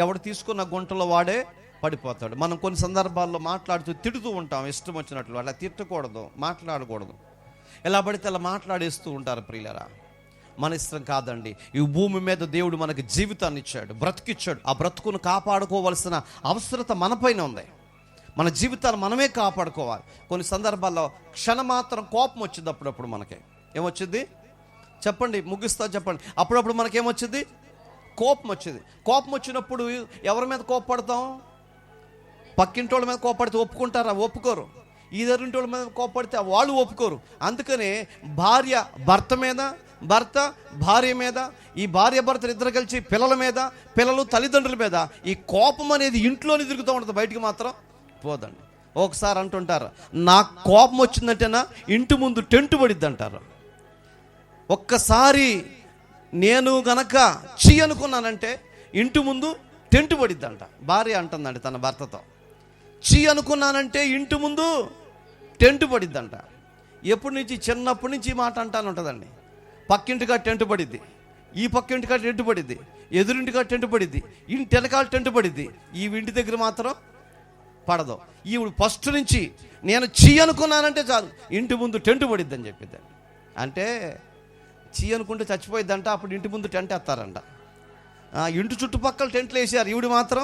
ఎవడు తీసుకున్న గుంటలో వాడే పడిపోతాడు. మనం కొన్ని సందర్భాల్లో మాట్లాడుతూ తిడుతూ ఉంటాం, ఇష్టం వచ్చినట్లు. అలా తిట్టకూడదు, మాట్లాడకూడదు. ఎలా పడితే అలా మాట్లాడేస్తూ ఉంటారు ప్రియులరా. మన ఇష్టం కాదండి. ఈ భూమి మీద దేవుడు మనకి జీవితాన్ని ఇచ్చాడు, బ్రతికిచ్చాడు. ఆ బ్రతుకును కాపాడుకోవాల్సిన అవసరత మనపైన ఉంది. మన జీవితాన్ని మనమే కాపాడుకోవాలి. కొన్ని సందర్భాల్లో క్షణమాత్రం కోపం వచ్చింది. అప్పుడప్పుడు మనకి ఏమొచ్చింది చెప్పండి, ముగిస్తా చెప్పండి. అప్పుడప్పుడు మనకేమొచ్చింది? కోపం వచ్చింది. కోపం వచ్చినప్పుడు ఎవరి మీద కోపపడతాం? పక్కింటి వాళ్ళ మీద కోపడితే ఒప్పుకుంటారా? ఒప్పుకోరు. ఈదరింటి వాళ్ళ మీద కోపడితే వాళ్ళు ఒప్పుకోరు. అందుకనే భార్య భర్త మీద, భర్త భార్య మీద, ఈ భార్య భర్తలు ఇద్దరు కలిసి పిల్లల మీద, పిల్లలు తల్లిదండ్రుల మీద ఈ కోపం అనేది ఇంట్లోనే తిరుగుతూ ఉంటుంది, బయటికి మాత్రం పోదండి. ఒకసారి అంటుంటారు, నాకు కోపం వచ్చిందంటేనా ఇంటి ముందు టెంట్ పడిద్ది అంటారు. ఒక్కసారి నేను గనక చీ అనుకున్నానంటే ఇంటి ముందు టెంట్ పడిద్దంట. భార్య అంటుందండి తన భర్తతో, చీ అనుకున్నానంటే ఇంటి ముందు టెంట్ పడిద్దంట. ఎప్పటి నుంచి? చిన్నప్పటి నుంచి ఈ మాట అంటాను ఉంటుందండి. పక్కింటిగా టెంట్ పడిద్ది, ఈ పక్కింటిగా టెంట్ పడిద్ది, ఎదురింటిగా టెంట్ పడిద్ది, ఇంటి వెనకాల టెంట్ పడిద్ది, ఈ ఇంటి దగ్గర మాత్రం పడదు. ఈవిడ ఫస్ట్ నుంచి నేను అనుకున్నానంటే చాలు ఇంటి ముందు టెంట్ పడిద్ది అని చెప్పిద్ది. అంటే అనుకుంటే చచ్చిపోయిద్దంట. అప్పుడు ఇంటి ముందు టెంట్ వేస్తారంట. ఇంటి చుట్టుపక్కల టెంట్లు వేసారు, ఈవిడ మాత్రం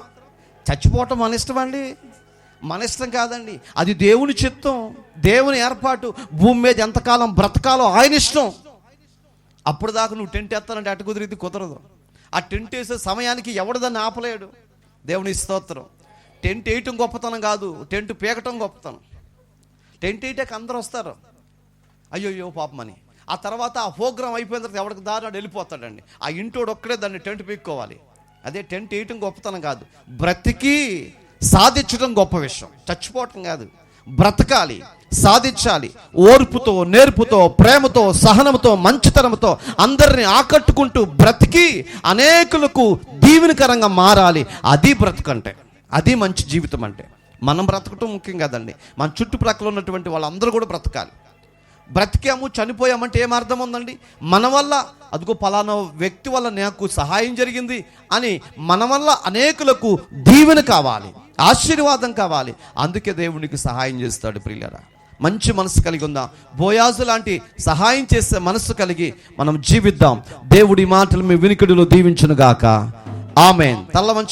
చచ్చిపోవటం మన ఇష్టం అండి, మన ఇష్టం కాదండి, అది దేవుని చిత్తం, దేవుని ఏర్పాటు. భూమి మీద ఎంతకాలం బ్రతకాలో ఆయన ఇష్టం. అప్పుడు దాకా నువ్వు టెంట్ వేస్తానంటే అటు కుదిరిది కుదరదు. ఆ టెంట్ వేసే సమయానికి ఎవడు దాన్ని ఆపలేడు. దేవుని స్తోత్రం. టెంట్ వేయటం గొప్పతనం కాదు, టెంట్ పీకటం గొప్పతనం. టెంట్ వేయటానికి అందరూ వస్తారు, అయ్యో పాపమని. ఆ తర్వాత ఆ ప్రోగ్రాం అయిపోయిన తర్వాత ఎవరికి దారి వెళ్ళిపోతాడండి. ఆ ఇంటోడు ఒక్కడే దాన్ని టెంట్ పీక్కోవాలి. అదే టెంట్ వేయటం గొప్పతనం కాదు, బ్రతికి సాధించడం గొప్ప విషయం. చచ్చిపోవటం కాదు, బ్రతకాలి, సాధించాలి. ఓర్పుతో, నేర్పుతో, ప్రేమతో, సహనంతో, మంచితనంతో అందరిని ఆకట్టుకుంటూ బ్రతికి అనేకులకు దీవెనకరంగా మారాలి. అది బ్రతుకంటే, అది మంచి జీవితం అంటే. మనం బ్రతకటం ముఖ్యం కాదండి, మన చుట్టుప్రక్కల ఉన్నటువంటి వాళ్ళందరూ కూడా బ్రతకాలి. బ్రతికాము, చనిపోయామంటే ఏం అర్థం ఉందండి? మన వల్ల అదిగో పలానా వ్యక్తి వల్ల నాకు సహాయం జరిగింది అని మన వల్ల అనేకులకు దీవెన కావాలి, ఆశీర్వాదం కావాలి. అందుకే దేవునికి సహాయం చేస్తాడు. ప్రియులారా, మంచి మనసు కలిగి ఉందాం. బోయాజు లాంటి సహాయం చేసే మనసు కలిగి మనం జీవిద్దాం. దేవుడి మాటలు మీ వినికిడిలో దీవించును గాక. ఆమేన్. తల్ల వంచు.